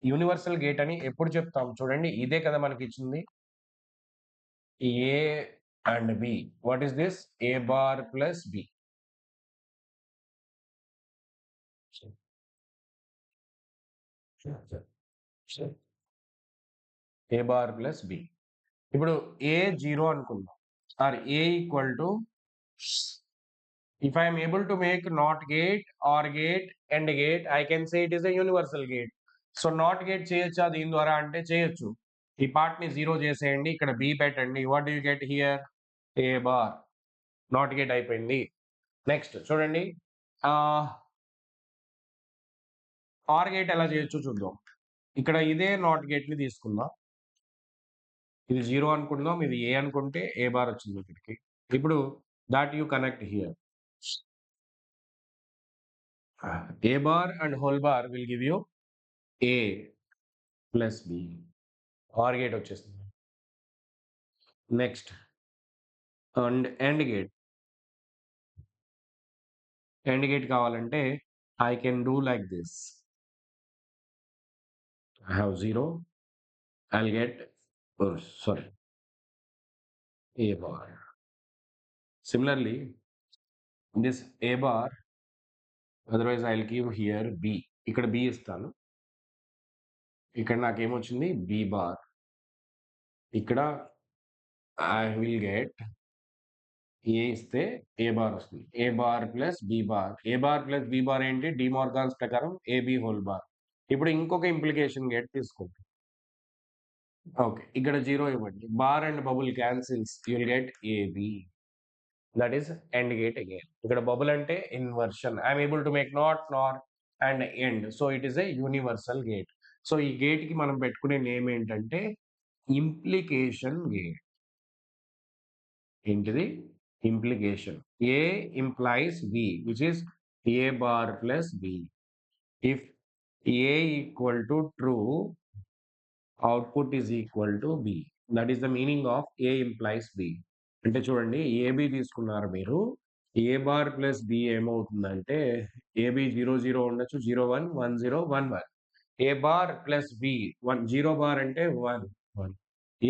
యూనివర్సల్ గేట్ అని ఎప్పుడు చెప్తాం చూడండి, ఇదే కదా మనకి ఇచ్చింది, A and B. What is this? A bar plus B. A bar plus B. ఇప్పుడు ఏ 0 అనుకుందాం, OR A equal to, if I am able to make not gate, or gate, and gate, I can say it is a universal gate. So not gate చేయొచ్చా దీని ద్వారా అంటే చేయొచ్చు. ఈ part ని 0 చేసేయండి, ఇక్కడ బి పెట్టండి. What do you get here? A bar. Not gate అయిపోయింది. నెక్స్ట్ చూడండి, ఆర్ గేట్ ఎలా చేయొచ్చు చూద్దాం. ఇక్కడ ఇదే నాట్ గేట్ ని తీసుకుందాం. ఇది 0 అనుకుందాం, ఇది ఏ అనుకుంటే ఏ బార్ వచ్చింది ఇక్కడికి. ఇప్పుడు that you connect here. A bar and whole bar will give you A plus B. OR gate వచ్చేస్తుంది. నెక్స్ట్ అండ్ ఎండ్ గేట్ కావాలంటే I can do like this. I have 0, I'll get, oh, sorry, A bar. Similarly, this A bar, otherwise I'll give here B. ఇక్కడ B ఇస్తాను. ఇక్కడ నాకేమొచ్చింది B bar. ఇక్కడ I will get A ఇస్తే A bar వస్తుంది. A bar plus B bar. A bar plus B bar ఏంటి? డిమార్గాన్స్ ప్రకారం AB whole bar. ఇప్పుడు ఇంకొక ఇంప్లికేషన్ గేట్ తీసుకోండి. ఓకే. ఇక్కడ 0 ఇవ్వండి. Bar and bubble cancels. You will get AB. That is end gate again. ఇక్కడ bubble అంటే inversion. I'm able to make not, nor and and. So it is a universal gate. So ఈ gate కి మనం పెట్టుకునే name ఏంటంటే implication gate. ఏంటిది? Implication. A implies B, which is A bar plus B. If A equal to true, output is equal to B. That is the meaning of A implies B. అంటే చూడండి, AB తీసుకున్నారు మీరు. ఏ bar plus B ఏమవుతుందంటే AB 0 0 ఉండొచ్చు, 0 1 1 0 1 1. A bar plus B 1 0 bar అంటే 1 1.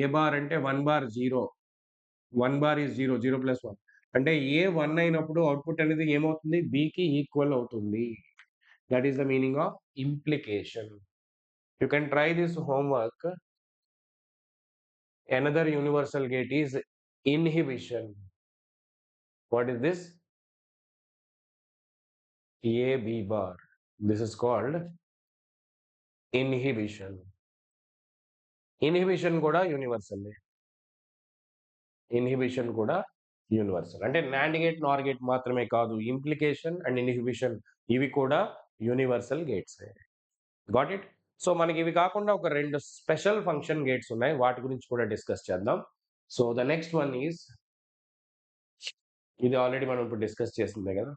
A bar అంటే 1 bar 0, 1 bar is 0 0 plus 1. అంటే ఏ 1 అయినప్పుడు అవుట్పుట్ అనేది ఏమవుతుంది? బికి ఈక్వల్ అవుతుంది. That is the meaning of implication. You can try this homework. Another universal gate is inhibition. What is this? AB bar. This is called inhibition. Inhibition కూడా universal. Inhibition కూడా universal. అంటే NAND gate, నార్ gate మాత్రమే కాదు, implication and inhibition ఇవి కూడా universal gates. Got it? So మనకి ఇవి కాకుండా ఒక 2 స్పెషల్ ఫంక్షన్ గేట్స్ ఉన్నాయి. వాటి గురించి కూడా డిస్కస్ చేద్దాం. So the next one is, ఇది ఆల్రెడీ మనం ఇప్పుడు డిస్కస్ చేసిందే కదా.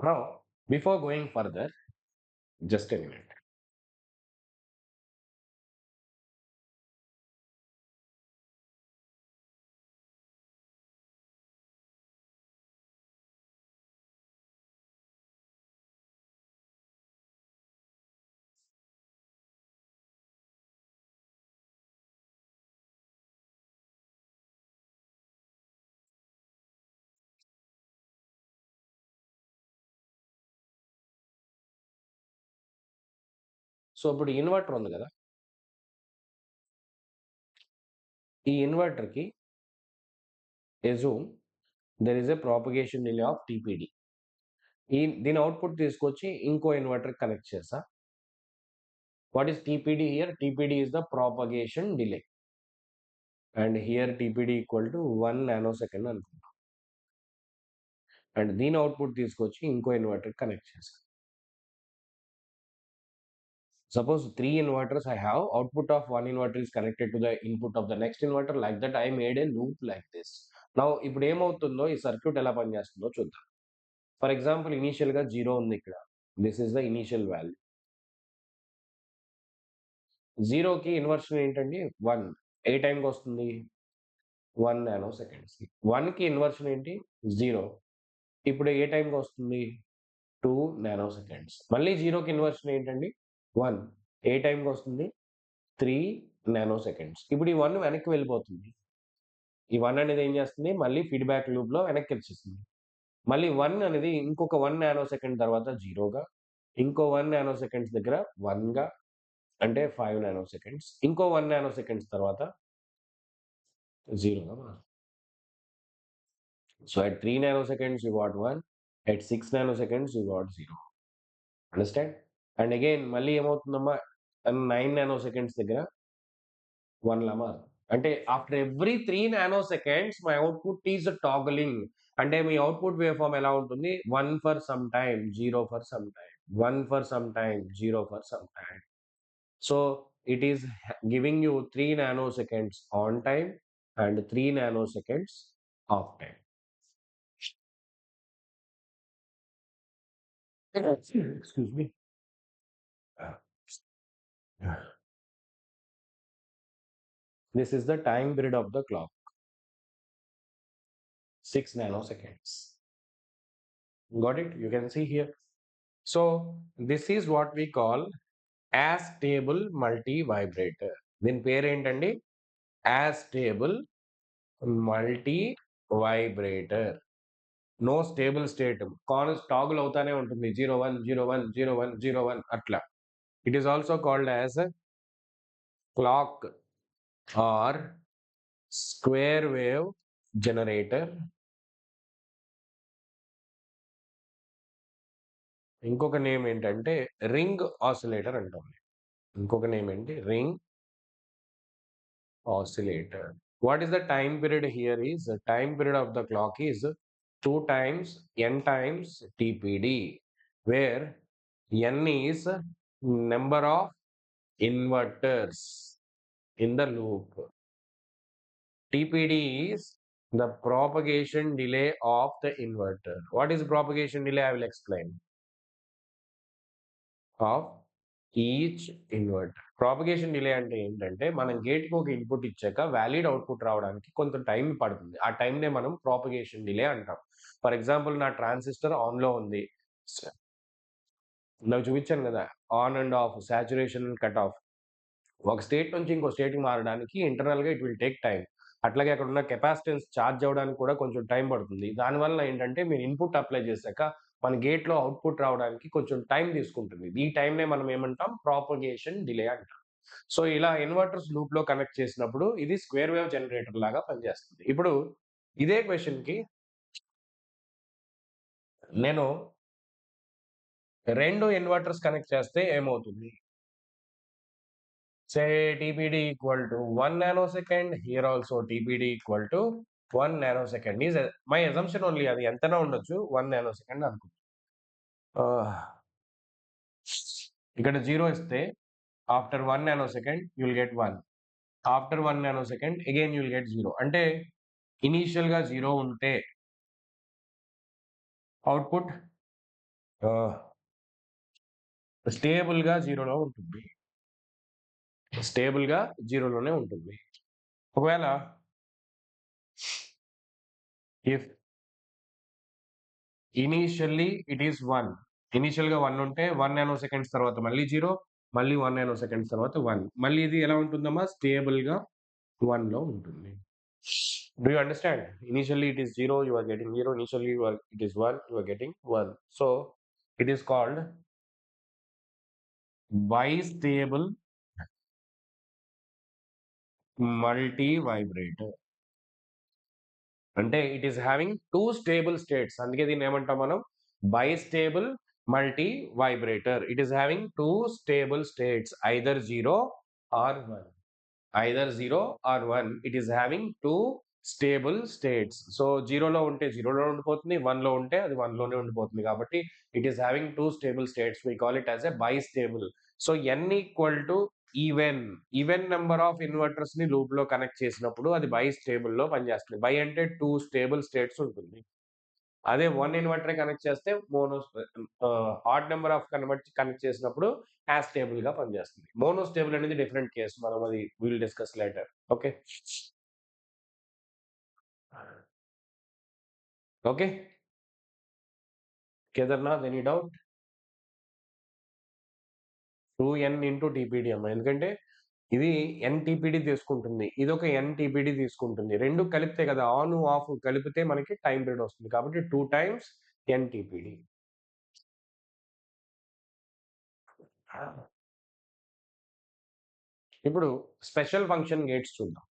Now, before going further, just a minute. So ఇప్పుడు ఇన్వర్టర్ ఉంది కదా, ఈ ఇన్వర్టర్కి assume there is a propagation delay of TPD. దీని అవుట్పుట్ తీసుకొచ్చి ఇంకో ఇన్వర్టర్ కనెక్ట్ చేసా. What is TPD here? TPD is the propagation delay, and here TPD equal to 1 nanosecond అనుకుంటాం. And దీని అవుట్పుట్ తీసుకొచ్చి ఇంకో ఇన్వర్టర్ కనెక్ట్ చేసా. Suppose 3 inverters I have, output of one inverter is connected to the input of the next inverter. Like that I made a loop like this. Now ఇప్పుడు ఏమవుతుందో, ఈ circuit ఎలా పనిచేస్తుందో చూద్దాం. ఫర్ ఎగ్జాంపుల్ ఇనీషియల్గా 0 ఉంది ఇక్కడ. This is the initial value. 0కి ఇన్వర్షన్ ఏంటండి? 1. ఏ టైంకి వస్తుంది? 1 నానో సెకండ్స్. 1కి ఇన్వర్షన్ ఏంటి? 0. ఇప్పుడు ఏ టైంకి వస్తుంది? 2 నానో సెకండ్స్. మళ్ళీ 0కి ఇన్వర్షన్ ఏంటండి? 1. ఏ టైంకి వస్తుంది? 3 నానో సెకండ్స్. ఇప్పుడు ఈ 1 వెనక్కి వెళ్ళిపోతుంది. ఈ 1 అనేది ఏం చేస్తుంది? మళ్ళీ ఫీడ్‌బ్యాక్ లూప్‌లో వెనక్కి వచ్చేస్తుంది. మళ్ళీ 1 అనేది ఇంకొక 1 నానో సెకండ్ తర్వాత 0గా, ఇంకో 1 నానో సెకండ్స్ దగ్గర 1గా, అంటే 5 నానో సెకండ్స్. ఇంకో 1 నానో సెకండ్స్ తర్వాత 0గా మారుతుంది. So at 3 nanoseconds you got 1, at 6 nanoseconds you got 0. Understand? And again మళ్ళీ ఏమవుతుందమ్మా, 9 nanoseconds దగ్గర 1 లా మారుతుంది. అంటే after every 3 nanoseconds my output is toggling. అంటే మీ అవుట్పుట్ వేవ్ ఫార్మ్ ఎలా ఉంటుంది? 1 for some time, 0 for some time, 1 for some time, 0 for some time. So it is giving you 3 nanoseconds on time and 3 nanoseconds off time. Excuse me. This is the time period of the clock, 6 nanoseconds. Got it? You can see here. So this is what we call astable multi-vibrator. దీని పేరు ఏంటండి? Astable multi-vibrator. No stable state, toggle అవుతానే ఉంటుంది, 01 01 01 01 అట్లా. It is also called as clock or square wave generator. ఇంకొక name ఏంటంటే ring oscillator అంటాం. ఇంకొక నేమ్ ఏంటి? Ring oscillator. What is the time period here is the time period of the clock is 2 times n times TPD, where n is number of inverters in the loop. TPD is the propagation delay of the inverter. What is propagation delay? I will explain. Of each inverter. Propagation delay అంటే ఏంటంటే మనం గేట్కి ఒక input ఇచ్చాక valid output రావడానికి కొంత time పడుతుంది. ఆ టైంనే మనం ప్రాపగేషన్ డిలే అంటాం. ఫర్ ఎగ్జాంపుల్ నా ట్రాన్సిస్టర్ ఆన్లో ఉంది, నాకు చూపించాను కదా, on and of, saturation, cut off. ఒక స్టేట్ నుంచి ఇంకో స్టేట్కి మారడానికి ఇంటర్నల్గా ఇట్ విల్ టేక్ టైం. అట్లాగే అక్కడ ఉన్న కెపాసిటెన్స్ ఛార్జ్ అవ్వడానికి కూడా కొంచెం టైం పడుతుంది. దానివల్ల ఏంటంటే మీరు ఇన్పుట్ అప్లై చేశాక మన గేట్లో అవుట్పుట్ రావడానికి కొంచెం టైం తీసుకుంటుంది. ఈ టైంనే మనం ఏమంటాం? ప్రాపగేషన్ డిలే అంటాం. సో ఇలా ఇన్వర్టర్స్ లూప్లో కనెక్ట్ చేసినప్పుడు ఇది స్క్వేర్ వేవ్ జనరేటర్ లాగా పనిచేస్తుంది. ఇప్పుడు ఇదే క్వశ్చన్కి నేను 2 ఇన్వర్టర్స్ కనెక్ట్ చేస్తే ఏమవుతుంది? Say TPD equal to 1 nanosecond. Here also TPD equal to 1 nanosecond. Is my assumption only. అది ఎంతనా ఉండొచ్చు, 1 nanosecond అనుకుంటా. ఇక్కడ 0 ఇస్తే after 1 nanosecond you will get 1. After 1 nanosecond again you will get 0. అంటే ఇనీషియల్ గా 0 ఉంటే అవుట్పుట్ స్టేబుల్ గా 0లో ఉంటుంది. స్టేబుల్ గా 0లోనే ఉంటుంది. ఒకవేళ if initially it is 1, initial గా 1 ఉంటే 1 నానో సెకండ్స్ తర్వాత మళ్ళీ 0, మళ్ళీ 1 నానో సెకండ్స్ తర్వాత 1, మళ్ళీ ఇది ఎలా ఉంటుందమ్మా? స్టేబుల్ గా 1 లో ఉంటుంది. Do you understand? Initially it is 0, you are getting 0, initially it is 1, you are getting 1. So it is called bistable multivibrator. అంటే it is having 2 stable states. అందుకే దీన్ని ఏమంటాం మనం? బైస్టేబుల్ multi vibrator. It is having 2 stable states, either 0 or 1. Either 0 or 1. It is having 2 stable states. So 0 లో ఉంటే 0 లో ఉండిపోతుంది, 1 లో ఉంటే అది 1 లోనే ఉండిపోతుంది. కాబట్టి it is having 2 stable states. We call it as a bistable. So n equal to even number of inverters ని లూప్ లో కనెక్ట్ చేసినప్పుడు అది బైస్టేబుల్ లో పనిచేస్తుంది. బై అంటే 2 స్టేబుల్ స్టేట్స్ ఉంటుంది. అదే 1 ఇన్వర్టర్ కనెక్ట్ చేస్తే ఆడ్ నెంబర్ ఆఫ్ కనెక్ట్ చేసినప్పుడు యాస్టేబుల్ గా పనిచేస్తుంది. మోనోస్టేబుల్ అనేది డిఫరెంట్ కేసు, మనం అది will discuss later. Okay okay Kedarnath, any doubt? 2n into TPD అమ్మ, ఎందుకంటే ఇది ఎన్టీపీడీ తీసుకుంటుంది, ఇది ఒక ఎన్టీపీడీ తీసుకుంటుంది. రెండు కలిపితే కదా, ఆన్ ఆఫ్ కలిపితే మనకి టైం పీరియడ్ వస్తుంది. కాబట్టి 2 times ఎన్టీపీడీ. ఇప్పుడు స్పెషల్ ఫంక్షన్ గేట్స్ చూద్దాం.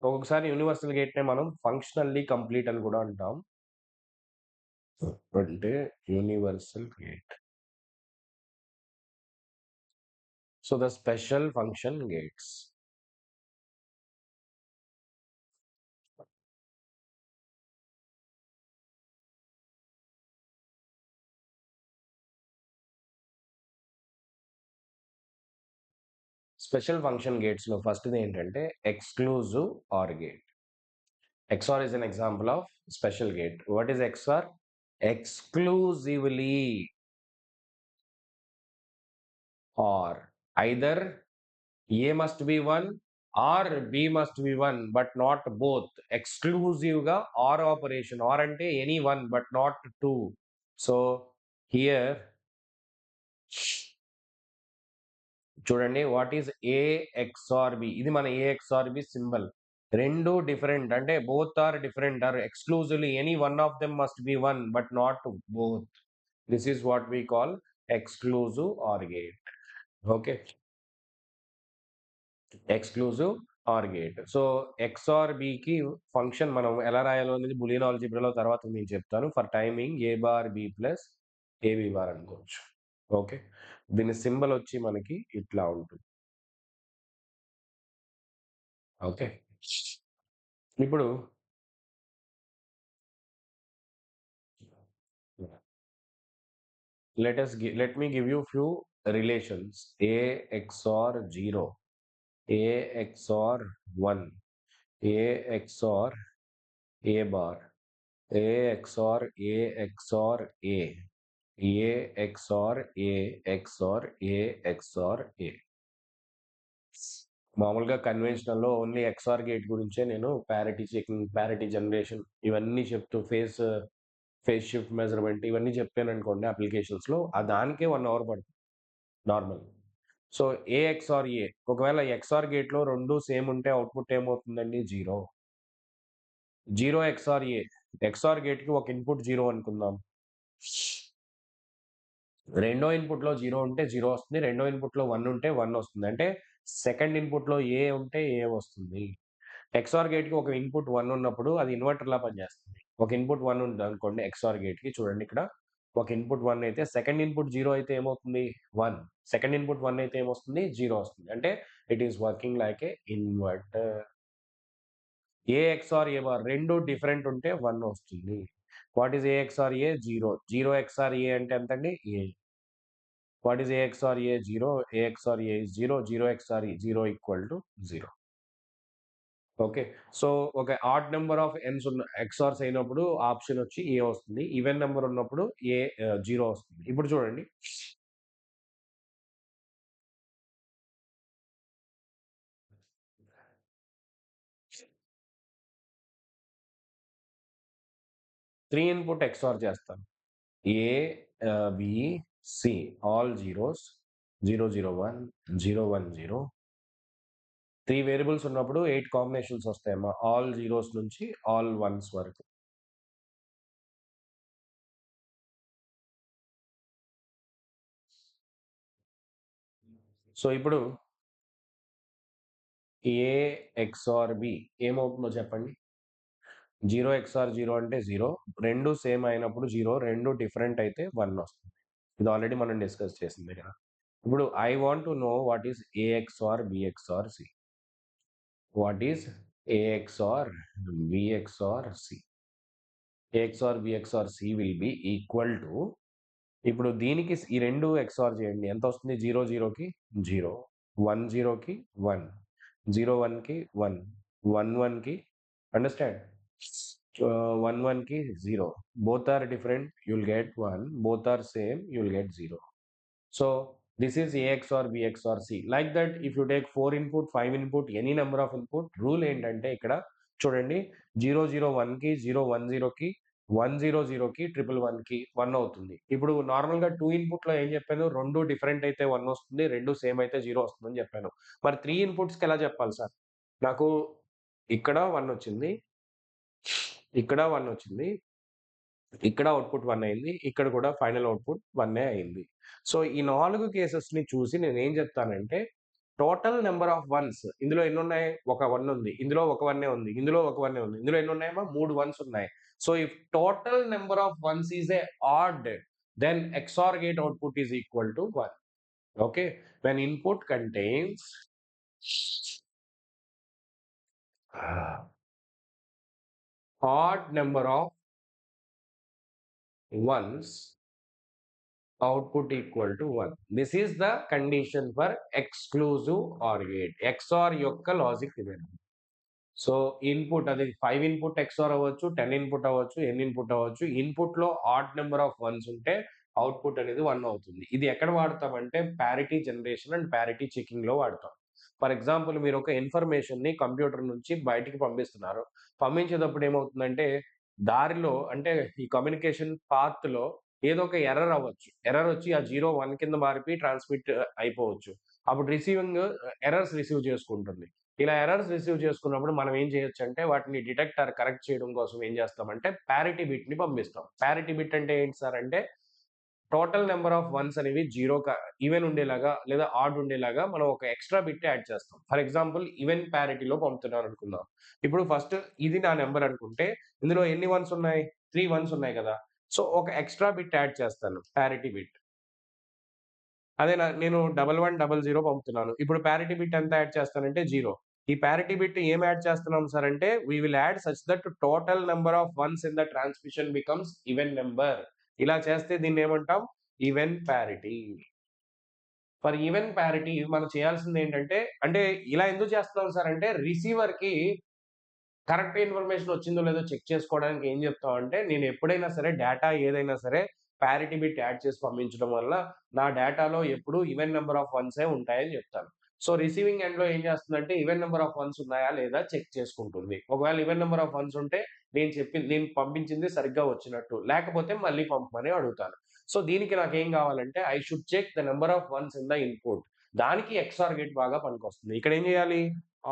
ఒక్కొక్కసారి యూనివర్సల్ గేట్ నే మనం ఫంక్షనల్లీ కంప్లీట్ అని కూడా అంటాం. అంటే universal gate. So the special function gates. Special function gates లో ఫస్ట్ ఏంటంటే exclusive or gate. XOR is an example of special gate. What is XOR? Exclusively or either A must be 1 or B must be 1 but not both. Exclusive ga or operation. Or ante any one but not two. So here చూడండి, what is A XOR B, ఇది మన A XOR B symbol. రెండు different అంటే both are different or exclusively any one of them must be one but not both. This is what we call exclusive are gate. Okay, exclusive are gate. So XOR బికి function మనం ఎలా రాయాలో అనేది Boolean ఆల్జీబ్రాలో తర్వాత నేను చెప్తాను. For timing A bar B plus AB bar అనుకోవచ్చు. ఓకే, దీని సింబల్ వచ్చి మనకి ఇట్లా ఉంటుంది. ఓకే, ఇప్పుడు let me give you few relations. A XOR 0, A XOR 1, A XOR A bar, A XOR A XOR A, A XOR A XOR A XOR A. మామూలుగా కన్వెన్షనల్లో only XR gate గురించే నేను parity checking, parity generation ఇవన్నీ చెప్తూ phase shift measurement ఇవన్నీ చెప్పాను అనుకోండి అప్లికేషన్స్లో, దానికే 1 hour పడుతుంది నార్మల్. సో ఏ ఎక్స్ఆర్ ఏ, ఒకవేళ ఎక్స్ఆర్ గేట్లో రెండు సేమ్ ఉంటే అవుట్పుట్ ఏమవుతుందండి? 0. 0 ఎక్స్ఆర్ ఏ, ఎక్స్ఆర్ గేట్కి ఒక ఇన్పుట్ 0 అనుకుందాం. రెండో ఇన్పుట్లో 0 ఉంటే 0 వస్తుంది, రెండో ఇన్పుట్లో 1 ఉంటే 1 వస్తుంది. అంటే సెకండ్ ఇన్పుట్లో ఏ ఉంటే ఏ వస్తుంది. ఎక్స్ఆర్ గేట్కి ఒక ఇన్పుట్ 1 ఉన్నప్పుడు అది ఇన్వర్టర్లా పనిచేస్తుంది. ఒక ఇన్పుట్ 1 ఉంది అనుకోండి ఎక్స్ఆర్ గేట్కి, చూడండి ఇక్కడ ఒక ఇన్పుట్ 1 అయితే సెకండ్ ఇన్పుట్ 0 అయితే ఏమవుతుంది? 1. సెకండ్ ఇన్పుట్ 1 అయితే ఏమొస్తుంది? 0 వస్తుంది. అంటే it is working like a inverter. A XOR A bar రెండు డిఫరెంట్ ఉంటే 1 వస్తుంది. What is A XOR A? 0. 0 XOR A అంటే ఎంతండి? A. What is A XOR A? 0. A XOR A is 0. 0 XOR 0 equal to 0. Okay, so ఒక odd number of ఎన్స్ ఉన్న XORs అయినప్పుడు option వచ్చి ఏ వస్తుంది, ఈవెన్ నెంబర్ ఉన్నప్పుడు ఏ 0 వస్తుంది. ఇప్పుడు చూడండి, 3 ఇన్పుట్ ఎక్స్ఆర్ చేస్తాను. A B C all zeros, 0 0 1 0 1 0. 3 variables ఉన్నప్పుడు 8 కాంబినేషన్స్ వస్తాయమ్మా, ఆల్ జీరోస్ నుంచి ఆల్ వన్స్ వరకు. సో ఇప్పుడు ఏ ఎక్స్ఆర్ బి ఏమవుతుందో చెప్పండి. 0 ఎక్స్ఆర్ 0 అంటే 0, రెండు సేమ్ అయినప్పుడు 0, రెండు డిఫరెంట్ అయితే 1 వస్తుంది. ఇది ఆల్రెడీ మనం డిస్కస్ చేసింది కదా. ఇప్పుడు I want to know what is A XOR B XOR C. What is A XOR B XOR C? A XOR B XOR C will be equal to, ఇప్పుడు దీనికి ఈ రెండు ఎక్స్ఆర్ చేయండి, ఎంత వస్తుంది? 0 0కి 0, 1 0కి 1, 0 1కి 1, 1 1కి, అండర్స్టాండ్? 1 1కి 0. Both are different, you'll get 1. Both are same, you'll get 0. So this is A XOR B XOR C. Like that, if you take 4 input, 5 input, any number of input, rule ఏంటంటే ఇక్కడ చూడండి, 0 0 1కి, 0 1 0కి, 1 0 0కి, 1 1 1కి 1 అవుతుంది. ఇప్పుడు నార్మల్గా 2 ఇన్పుట్లో ఏం చెప్పాను? రెండు డిఫరెంట్ అయితే 1 వస్తుంది, రెండు సేమ్ అయితే 0 వస్తుందని చెప్పాను. మరి 3 ఇన్పుట్స్కి ఎలా చెప్పాలి సార్? నాకు ఇక్కడ 1 వచ్చింది, ఇక్కడ 1 వచ్చింది, ఇక్కడ అవుట్పుట్ 1 అయింది, ఇక్కడ కూడా ఫైనల్ అవుట్పుట్ 1 అయింది. సో ఈ 4 కేసెస్‌ని చూసి నేనేం చెప్తానంటే, టోటల్ నంబర్ ఆఫ్ వన్స్ ఇందులో ఎన్నున్నాయి? ఒక 1 ఉంది. ఇందులో ఒక 1 ఉంది. ఇందులో ఒక 1 ఉంది. ఇందులో ఎన్నున్నాయమ్మా? 3 వన్స్ ఉన్నాయి. So if total number of ones is a odd, then XOR gate output is equal to 1. Okay? When input contains odd number of ones, output equal to 1. This is the condition for exclusive OR gate. XOR యొక్క logic ఇదండి. So input అది 5 input XOR అవ్వచ్చు, 10 input అవ్వచ్చు, ఎన్ని input అవ్వచ్చు. ఇన్పుట్‌లో add number of ones ఉంటే output అనేది 1 అవుతుంది. ఇది ఎక్కడ వాడతామంటే పారిటీ జనరేషన్ అండ్ పారిటీ చెకింగ్‌లో వాడతాం. ఫర్ ఎగ్జాంపుల్ మీరు ఒక ఇన్ఫర్మేషన్‌ని కంప్యూటర్ నుంచి బయటికి పంపిస్తున్నారు. పంపించేటప్పుడు ఏమవుతుందంటే దారిలో అంటే ఈ కమ్యూనికేషన్ పాత్‌లో ఏదో ఒక ఎర్రర్ అవ్వచ్చు. ఎర్రర్ వచ్చి ఆ 0, 1 కింద మారిపోయి ట్రాన్స్‌మిట్ అయిపోవచ్చు. అప్పుడు రిసీవింగ్ ఎర్రర్స్ రిసీవ్ చేసుకుంటుంది. ఇలా ఎర్రర్స్ రిసీవ్ చేసుకున్నప్పుడు మనం ఏం చేయొచ్చంటే వాటిని డిటెక్ట్ ఆర్ కరెక్ట్ చేయడం కోసం ఏం చేస్తామంటే పారిటీ బిట్‌ని పంపిస్తాం. పారిటీ బిట్ అంటే ఏంటి సార్ అంటే టోటల్ నంబర్ ఆఫ్ వన్స్ అనేవి 0 ఈవెన్ ఉండేలాగా లేదా ఆడ్ ఉండేలాగా మనం ఒక ఎక్స్‌ట్రా బిట్ యాడ్ చేస్తాం. ఫర్ ఎగ్జాంపుల్ ఈవెన్ పారిటీలో పంపుతున్నాననుకుందాం. ఇప్పుడు ఫస్ట్ ఇది నా నంబర్ అనుకుంటే ఇందులో ఎన్ని వన్స్ ఉన్నాయి? 3 వన్స్ ఉన్నాయి కదా! సో, ఒక ఎక్స్‌ట్రా బిట్ యాడ్ చేస్తాను పారిటీ బిట్. అదే నేను 1100 పంపుతున్నాను. ఇప్పుడు పారిటీ బిట్ ఎంత యాడ్ చేస్తానంటే 0. ఈ పారిటీ బిట్ ఏం యాడ్ చేస్తున్నాం సార్ అంటే we will add such that total number of ones in the transmission becomes even number. ఇలా చేస్తే దీన్నేమంటాం? Even parity. For even parity మనం చేయాల్సిందేంటంటే అంటే ఇలా ఎందుకు చేస్తున్నాం సార్ అంటే రిసీవర్‌కి కరెక్ట్ ఇన్ఫర్మేషన్ వచ్చిందో లేదో చెక్ చేసుకోవడానికి ఏం చెప్తామంటే, నేను ఎప్పుడైనా సరే డేటా ఏదైనా సరే పారిటీ బిట్ యాడ్ చేసి పంపించడం వల్ల నా డేటాలో ఎప్పుడు ఈవెన్ నంబర్ ఆఫ్ వన్సే ఉంటాయని చెప్తాను. సో, రిసీవింగ్ ఎండ్‌లో ఏం చేస్తుందంటే ఈవెన్ నంబర్ ఆఫ్ వన్స్ ఉన్నాయా లేదా చెక్ చేసుకుంటుంది. ఒకవేళ ఈవెన్ నంబర్ ఆఫ్ వన్స్ ఉంటే నేను పంపించింది సరిగ్గా వచ్చినట్టు. లేకపోతే మళ్ళీ పంపమని అడుగుతాను. సో, దీనికి నాకేం కావాలంటే I should check the number of ones in the input. దానికి ఎక్స్‌ఆర్ గేట్ బాగా పనికొస్తుంది. ఇక్కడ ఏం చేయాలి?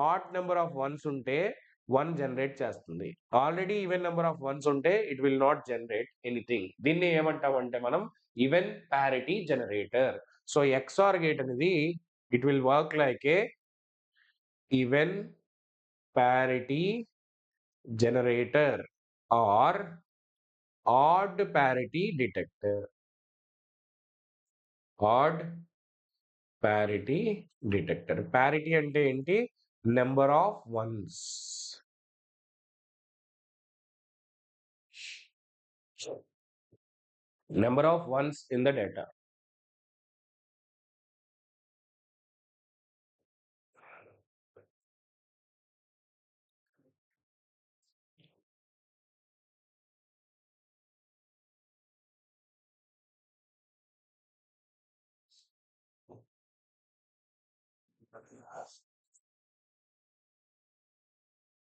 ఆడ్ నంబర్ ఆఫ్ వన్స్ ఉంటే 1 జనరేట్ చేస్తుంది. Already even number of ones ఉంటే it will not generate anything. దీన్ని ఏమంటామంటే మనం even parity generator. So, XOR gate అనేది it will work like a even parity generator or odd parity detector. Odd parity detector. Parity అంటే ఏంటి? Number of ones. Number of ones in the data.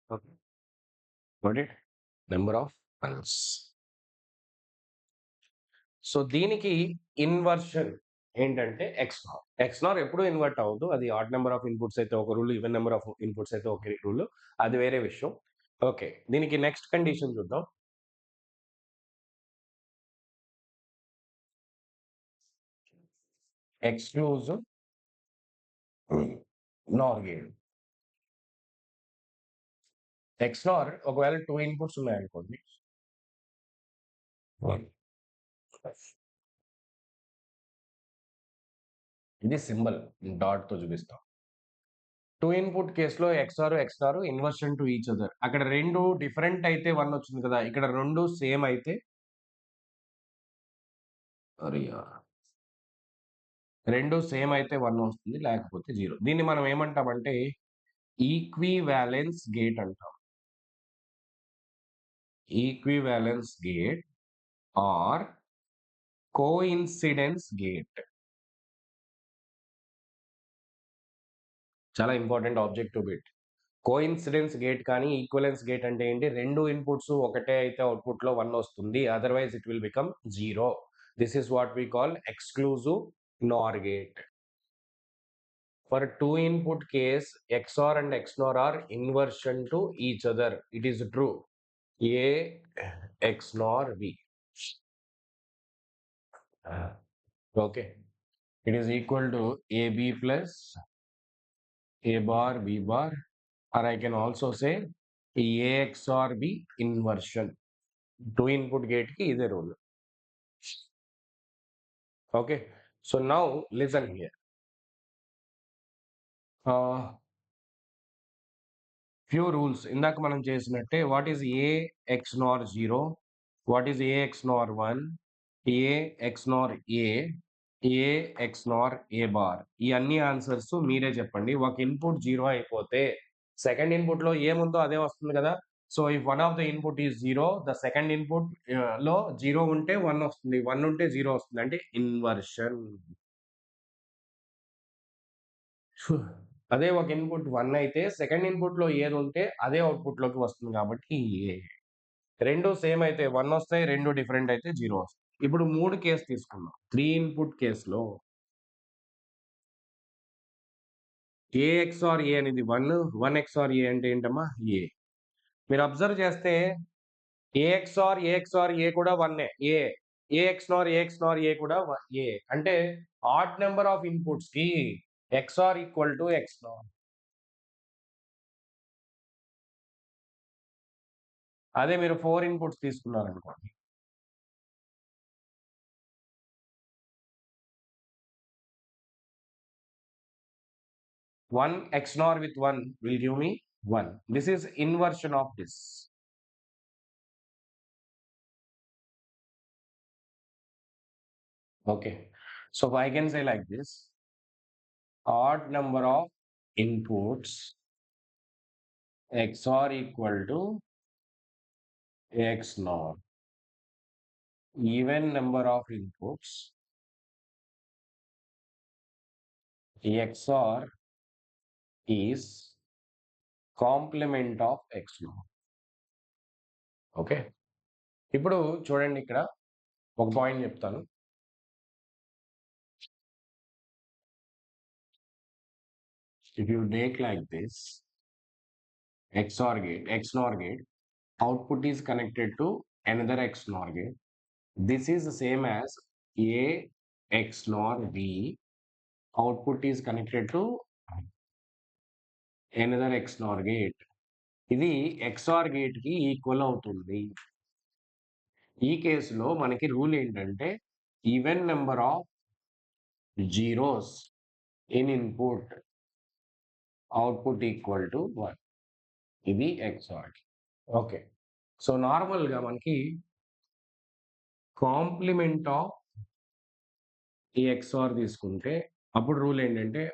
Okay. Got it? Number of ones. So, దీనికి inversion ఏంటంటే XNOR. XNOR ఎప్పుడు invert అవ్వదు. అది odd number of inputs అయితే ఒక rule, even number of inputs అయితే ఒక రూల్. అది వేరే విషయం. ఓకే. దీనికి నెక్స్ట్ కండిషన్ చూద్దాం. Exclusive nor gate. ఎక్స్‌నార్ ఒకవేళ 2 ఇన్‌పుట్స్ ఉన్నాయనుకోండి. ఇది సింబల్ డాట్‌తో చూపిస్తాం. 2 ఇన్‌పుట్ కేస్‌లో XOR inversion to each other. అక్కడ 2 డిఫరెంట్ అయితే 1 వచ్చింది కదా! ఇక్కడ 2 సేమ్ అయితే అరె యార్! 2 సేమ్ అయితే 1 వస్తుంది. లేకపోతే 0. దీన్ని మనం ఏమంటామంటే ఈక్వివాలెన్స్ గేట్ అంటాం. Equivalence gate or coincidence gate. చాలా important objective bit. Coincidence gate కానీ, ఈక్వివలెన్స్ గేట్ అంటే ఏంటి? 2 ఇన్‌పుట్స్ ఒకటే అయితే అవుట్‌పుట్‌లో 1 వస్తుంది. Otherwise it will become 0. This is what we call exclusive nor gate. For 2 input case, XOR and XNOR are inversion to each other. It is true. A XNOR B. Okay. It is equal to AB plus A bar B bar, or I can also say A XOR B inversion. 2 input gate ki is a rule. Okay. So now listen here. Few rules ఇందాక మనం చేసినట్టే what is A XNOR 0, what is A XNOR 1, A XNOR A, A XNOR A bar. ఈ అన్ని answers మీరే చెప్పండి. ఒక input 0 అయిపోతే second ఇన్పుట్‌లో ఏముందో అదే వస్తుంది కదా! So if one of the input is zero, the second input లో జీరో ఉంటే వన్ వస్తుంది, వన్ ఉంటే జీరో వస్తుంది, అంటే ఇన్వర్షన్. అదే ఒక ఇన్పుట్ వన్ అయితే సెకండ్ ఇన్పుట్ లో ఏది ఉంటే అదే అవుట్పుట్ లోకి వస్తుంది, కాబట్టి రెండు సేమ్ అయితే వన్ వస్తాయి, రెండు డిఫరెంట్ అయితే జీరో వస్తాయి. ఇప్పుడు మూడు కేసు తీసుకుందాం. త్రీ ఇన్పుట్ కేసులో ఏ ఎక్స్ఆర్ ఏ అనేది వన్, వన్ ఎక్స్ఆర్ ఏ అంటే ఏంటమ్మా ఏ. మీరు అబ్జర్వ్ చేస్తే ఏ కూడా వన్నే, ఏ కూడా ఏ అంటే ఆడ్ నెంబర్ ఆఫ్ ఇన్పుట్స్ కి ఎక్స్ఆర్ ఈక్వల్ టు ఎక్స్ఆర్. అదే మీరు ఫోర్ ఇన్పుట్స్ తీసుకున్నారనుకోండి, one XNOR with 1 will give me 1. This is inversion of this. Okay. So I can say like this: odd number of inputs XOR equal to XNOR. Even number of inputs XOR is complement of XNOR. Okay. ఇప్పుడు చూడండి, ఇక్కడ ఒక point చెప్తాను. If you take like this, XNOR gate, output is connected to another XNOR gate. This is the same as A XNOR B. Output is connected to another XNOR gate. ఇది XOR gate కి equal అవుతుంది. ఈ కేసులో మనకి rule ఏంటంటే even number of zeros in input output equal to 1. ఇది XOR. Okay. So నార్మల్గా మనకి కాంప్లిమెంట్ ఆఫ్ ఈ XOR తీసుకుంటే అప్పుడు రూల్ ఏంటంటే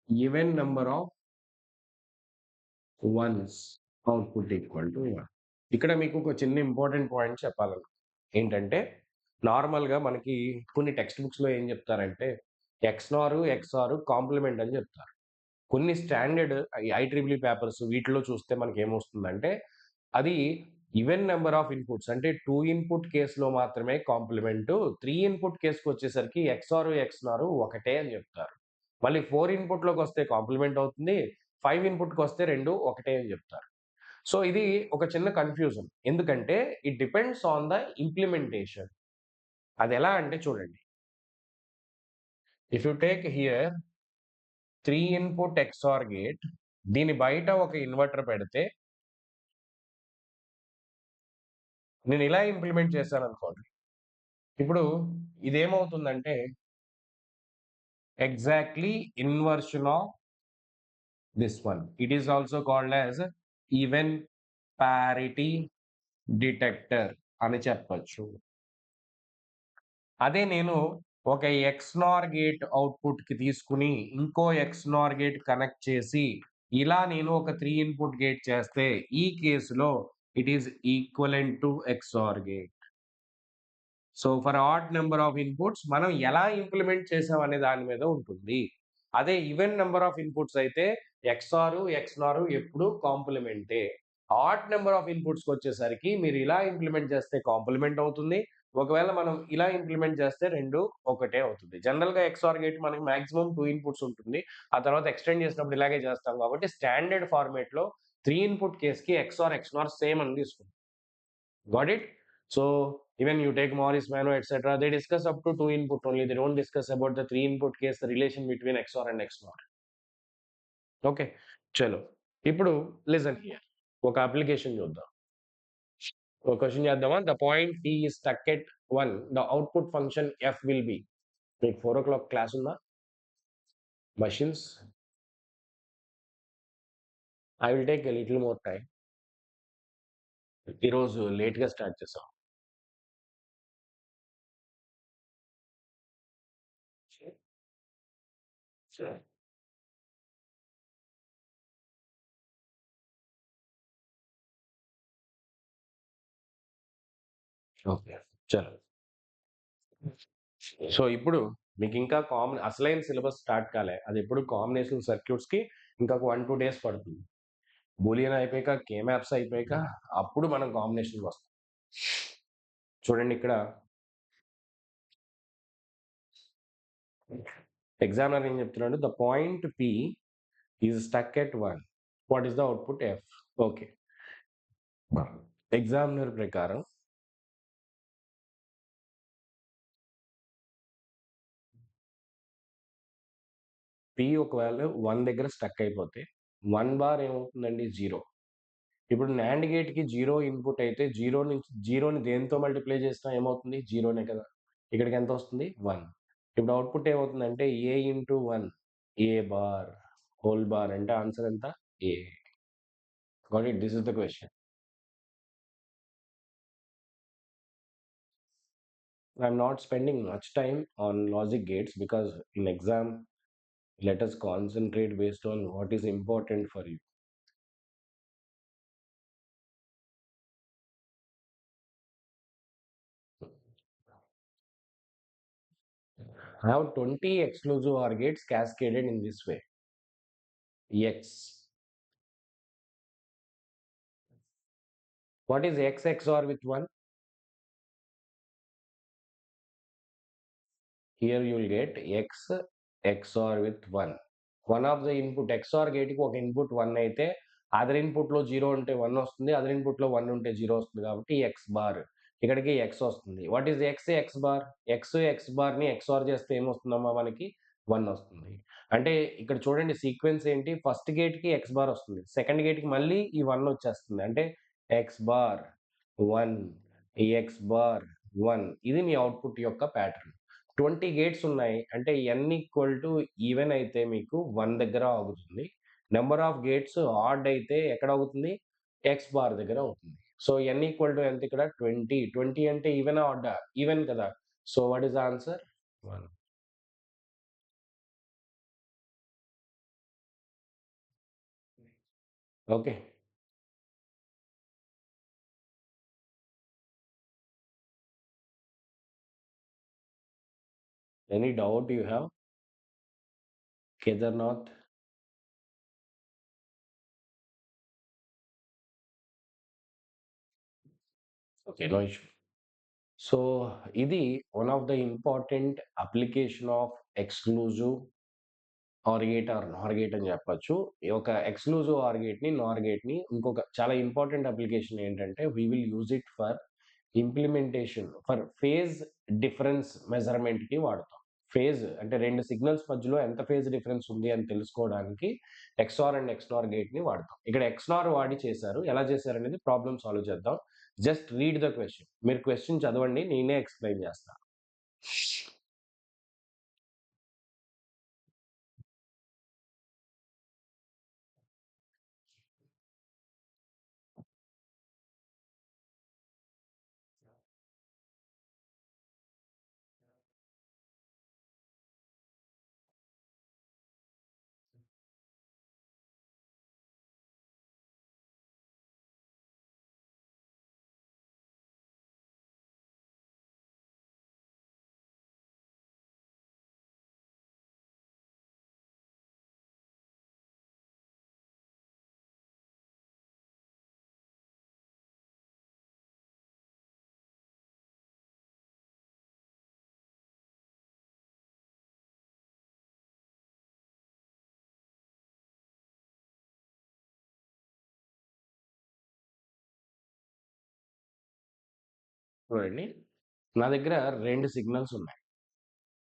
even number of once output equal to 1. ఇక్కడ మీకు ఒక చిన్న ఇంపార్టెంట్ పాయింట్ చెప్పాలను ఏంటంటే, నార్మల్గా మనకి కొన్ని టెక్స్ట్ బుక్స్లో ఏం చెప్తారంటే ఎక్స్ఆర్ కాంప్లిమెంట్ అని చెప్తారు. కొన్ని స్టాండర్డ్ IEEE పేపర్స్ వీటిలో చూస్తే మనకి ఏమొస్తుందంటే అది ఈవెన్ నెంబర్ ఆఫ్ ఇన్పుట్స్ అంటే 2 ఇన్పుట్ కేసులో మాత్రమే కాంప్లిమెంట్, 3 ఇన్పుట్ కేసుకి వచ్చేసరికి ఎక్స్ఆర్ ఒకటే అని చెప్తారు. మళ్ళీ 4 ఇన్పుట్లోకి వస్తే కాంప్లిమెంట్ అవుతుంది, 5 ఇన్పుట్కి వస్తే రెండు ఒకటే అని చెప్తారు. సో ఇది ఒక చిన్న కన్ఫ్యూజన్, ఎందుకంటే it depends on the implementation. అది ఎలా అంటే చూడండి, if you take here 3 input XOR gate, దీని బయట ఒక ఇన్వర్టర్ పెడితే నేను ఇలా ఇంప్లిమెంట్ చేశాను అనుకోండి, ఇప్పుడు ఇదేమవుతుందంటే exactly inversion of this one. It is also called as even parity detector అని చెప్పొచ్చు. అదే నేను ఒక ఎక్స్నార్ గేట్ అవుట్పుట్ కి తీసుకుని ఇంకో ఎక్స్నార్ గేట్ కనెక్ట్ చేసి ఇలా నేను ఒక 3 ఇన్పుట్ గేట్ చేస్తే ఈ కేసులో it is equivalent to XR gate. So for add number of inputs మనం ఎలా ఇంప్లిమెంట్ చేసాం అనే దాని మీద ఉంటుంది. అదే ఈవెన్ నెంబర్ ఆఫ్ ఇన్పుట్స్ అయితే ఎక్స్నార్ ఎప్పుడు కాంప్లిమెంటే. ఆడ్ నెంబర్ ఆఫ్ ఇన్పుట్స్కి వచ్చేసరికి మీరు ఇలా ఇంప్లిమెంట్ చేస్తే కాంప్లిమెంట్ అవుతుంది, ఒకవేళ మనం ఇలా ఇంప్లిమెంట్ చేస్తే రెండు ఒకటే అవుతుంది. జనరల్గా ఎక్స్ఆర్ గేట్ మనకి మాక్సిమం 2 ఇన్పుట్స్ ఉంటుంది, ఆ తర్వాత ఎక్స్టెండ్ చేసినప్పుడు ఇలాగే చేస్తాం, కాబట్టి స్టాండర్డ్ ఫార్మేట్ లో 3 ఇన్పుట్ కేసుకి ఎక్స్ఆర్ సేమ్ అని తీసుకుంటాం. Got it? So even you take Morris, Mano, etc., they discuss up to 2 input only. They don't discuss about the 3 input case, the relation between XOR and XNOR. Okay, చలో ఇప్పుడు listen here, ఒక application చూద్దాం. ఒక question చేద్దామా? The point T is stuck at 1. The output function F will be. మీకు 4 o'clock class ఉందా? Machines. I will take a little more time. ఈరోజు లేట్గా స్టార్ట్ చేసాం. ఓకే. చలో. సో, ఇప్పుడు మీకింకా అసలైన సిలబస్ స్టార్ట్ కాలే. అదెప్పుడు కాంబినేషన్ సర్క్యూట్స్‌కి ఇంకొక 1, 2 డేస్ పడుతుంది. బూలియన్ అయిపోయాక, కే మ్యాప్స్ అయిపోయాక అప్పుడు మనం కాంబినేషన్‌కొస్తాం. చూడండి ఇక్కడ ఎగ్జామినర్ ఏం చెప్తున్నాడు? The point P is stuck at 1. What is the output F? Okay. Examiner ప్రకారం పి ఒకవేళ 1 దగ్గర స్టక్ అయిపోతే 1 బార్ ఏమవుతుందండి? 0. ఇప్పుడు నాండ్ గేట్‌కి 0 ఇన్‌పుట్ అయితే 0ని దేనితో మల్టిప్లై చేసినా ఏమవుతుంది? 0నే కదా! ఇక్కడికి ఎంతొస్తుంది? 1. ఇప్పుడు అవుట్‌పుట్ ఏమవుతుందంటే A into 1 A bar whole bar అంటే ఆన్సర్ ఎంత? A. Got it? This is the question. I'm not spending much time on logic gates because in exam, let us concentrate based on what is important for you. I have 20 exclusive OR gates cascaded in this way. X. What is X XOR with 1? Here you will get X XOR with 1. One of the input XOR gate కి ఒక input 1 అయితే other input లో 0 ఉంటే 1 వస్తుంది. Other input లో 1 ఉంటే 0 వస్తుంది కాబట్టి X బార్. ఇక్కడికి X వస్తుంది. What is X bar? X bar ని XOR చేస్తే ఏమొస్తుందమ్మా మనకి? 1 వస్తుంది. అంటే ఇక్కడ చూడండి సీక్వెన్స్ ఏంటి? ఫస్ట్ గేట్ కి X బార్ వస్తుంది. సెకండ్ గేట్ కి మళ్ళీ ఈ 1 వచ్చేస్తుంది. అంటే X బార్ 1 X బార్ 1 ఇది మీ అవుట్పుట్ యొక్క ప్యాటర్న్. 20 గేట్స్ ఉన్నాయి. అంటే n ఈక్వల్ టు ఈవెన్ అయితే మీకు 1 దగ్గర ఆగుతుంది. నంబర్ ఆఫ్ గేట్స్ ఆడ్ అయితే ఎక్కడ ఆగుతుంది? ఎక్స్ బార్ దగ్గర అవుతుంది. సో n ఈక్వల్ టు ఎంత ఇక్కడ? 20. 20 అంటే ఈవెనా? ఆడా? ఈవెన్ కదా! So what is the answer? 1. Okay. Any doubt you have? Kedarnath? Okay. No issue. So ఇది one of the important application of exclusive or gate or nor gate అని చెప్పొచ్చు. ఈ ఒక ఎక్స్‌క్లూజివ్ ఆర్ గేట్‌ని, నార్ గేట్‌ని ఇంకొక చాలా ఇంపార్టెంట్ అప్లికేషన్ ఏంటంటే we will use it for implementation for phase difference మెజర్‌మెంట్‌కి వాడతాం. ఫేజ్ అంటే 2 సిగ్నల్స్ మధ్యలో ఎంత ఫేజ్ డిఫరెన్స్ ఉంది అని తెలుసుకోవడానికి ఎక్స్‌ఆర్ అండ్ ఎక్స్‌నార్ గేట్‌ని వాడతాం. ఇక్కడ ఎక్స్‌నార్ వాడి చేశారు. ఎలా చేశారనేది ప్రాబ్లమ్ సాల్వ్ చేద్దాం. Just read the question. మీరు క్వెషన్ చదవండి. నేనే ఎక్స్‌ప్లెయిన్ చేస్తా. చూడండి. నా దగ్గర 2 సిగ్నల్స్ ఉన్నాయి.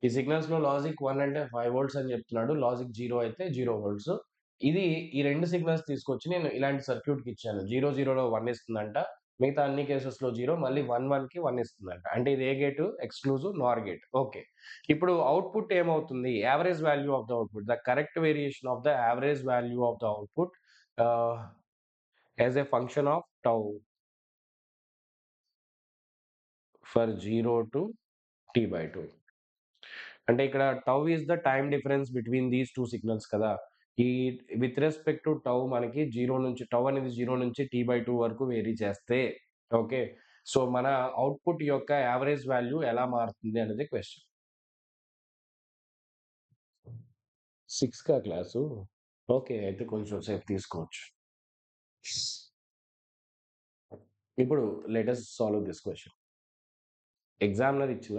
ఈ సిగ్నల్స్‌లో లాజిక్ 1 అంటే 5 వోల్ట్స్ అని చెప్తున్నాడు. లాజిక్ 0 అయితే 0 వోల్ట్స్. ఇది ఈ 2 సిగ్నల్స్ తీసుకొచ్చి నేను ఇలాంటి సర్క్యూట్‌కి ఇచ్చాను. 0, 0లో 1 ఇస్తుందంట. మిగతా అన్ని కేసెస్‌లో 0 మళ్ళీ 1, 1కి 1 ఇస్తుందంట. అంటే ఇది ఏ gate? Exclusive nor gate. Okay. ఇప్పుడు అవుట్‌పుట్ ఏమవుతుంది? Average value of the output. The correct variation of the average value of the output ah, as a function of tau for 0 to t/2. అంటే ఇక్కడ tau is the time difference between these 2 signals కదా! ఈ with respect to tau మనకి 0 నుంచి tau అనేది 0 నుంచి t/2 వరకు vary చేస్తే ఓకే. సో మన అవుట్పుట్ యొక్క యావరేజ్ వాల్యూ ఎలా మారుతుంది అనేది క్వశ్చన్. 6కా క్లాసు? ఓకే. అయితే కొంచెం సేపు తీసుకోవచ్చు. ఇప్పుడు let us solve this question. Examiner ఇచ్చిన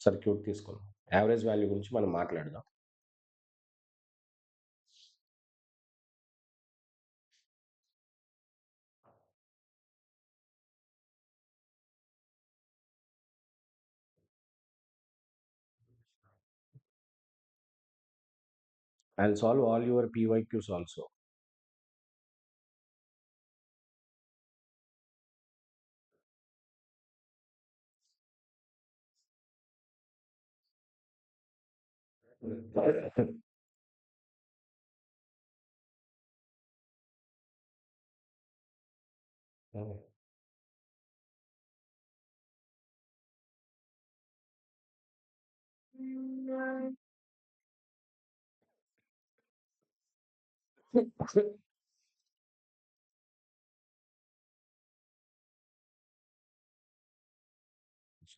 సర్క్యూట్ తీసుకుందాం. యావరేజ్ వాల్యూ గురించి మనం మాట్లాడదాం. I'll solve all your PYQs also.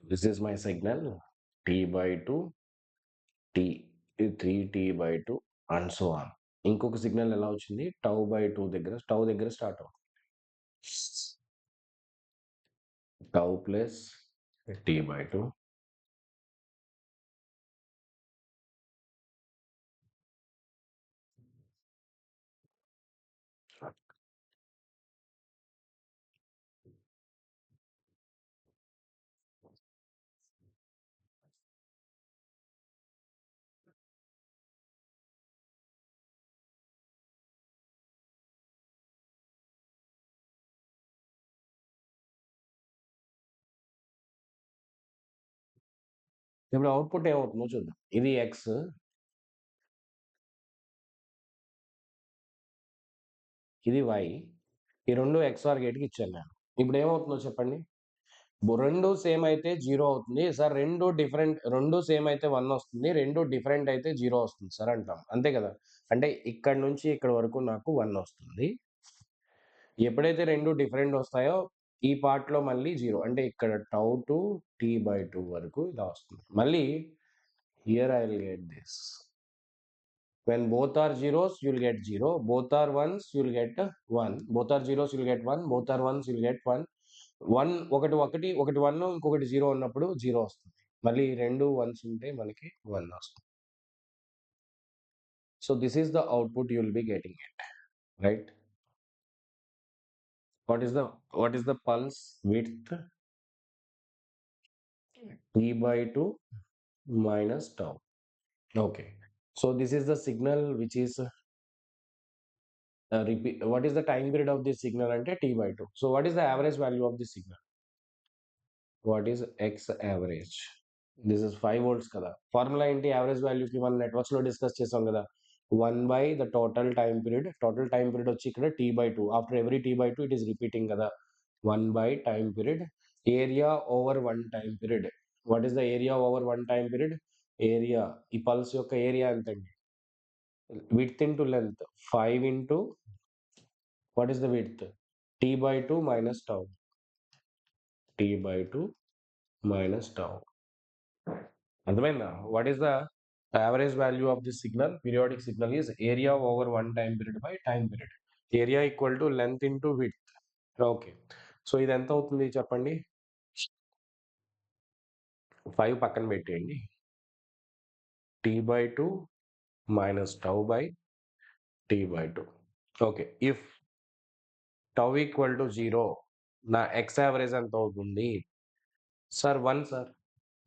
This is my signal T by 2, T 3T by 2 and so on. ఇంకొక సిగ్నల్ ఎలా వచ్చింది? టౌ బై 2 దగ్గర, టౌ దగ్గర స్టార్ట్ అవుతుంది. Tau plus T by 2. ఇప్పుడు అవుట్పుట్ ఏమవుతుందో చూద్దాం. ఇది ఎక్స్, ఇది వై. ఈ రెండు ఎక్స్ఆర్ గేట్కి ఇచ్చాను నేను. ఇప్పుడు ఏమవుతుందో చెప్పండి. రెండు సేమ్ అయితే 0 అవుతుంది సార్. రెండు సేమ్ అయితే 1 వస్తుంది. రెండు డిఫరెంట్ అయితే 0 వస్తుంది సార్ అంటాం. అంతే కదా. అంటే ఇక్కడ నుంచి ఇక్కడ వరకు నాకు 1 వస్తుంది. ఎప్పుడైతే రెండు డిఫరెంట్ వస్తాయో ఈ పార్ట్లో మళ్ళీ 0, అంటే ఇక్కడ టౌ టు T by 2 వరకు ఇలా వస్తుంది. మళ్ళీ here I will get this. When both are zeros, you will get 0. Both are ones, you will get 1. Both are zeros, you will get 1. Both are ones, you will get 1. ఒకటి 1, ఇంకొకటి 0 ఉన్నప్పుడు 0 వస్తుంది. మళ్ళీ రెండు వన్స్ ఉంటే మనకి 1 వస్తుంది. So this is the output you will be getting it, right? what is the pulse width? T by 2 minus tau. Okay. So this is the signal which is repeat. What is the time period of this signal? Ante T by 2. So what is the average value of this signal? What is X average? This is 5 volts kada. Formula ఏంటి average వాల్యూకి? మనం networks లో discuss చేసాం కదా. 1 by the total time period. Total time period వచ్చి ఇక్కడ T by 2. After every T by 2 it is repeating కదా. 1 by time period. Area over 1 time period. What is the area over 1 time period? Area, ఈ pulse యొక్క area ఎంతండి? Width into length. 5 into what is the width? T by 2 minus tau. T by 2 minus tau. అర్థమైందా? What is the average value of this signal? Periodic signal is area over 1 time period by time period. Area equal to length into width. Okay. So ఇది ఎంత అవుతుంది చెప్పండి? 5 పక్కన పెట్టేయండి. T by 2 minus tau by T by 2. Okay. If tau equal to 0, నా X average ఎంత అవుతుంది sir? 1 sir.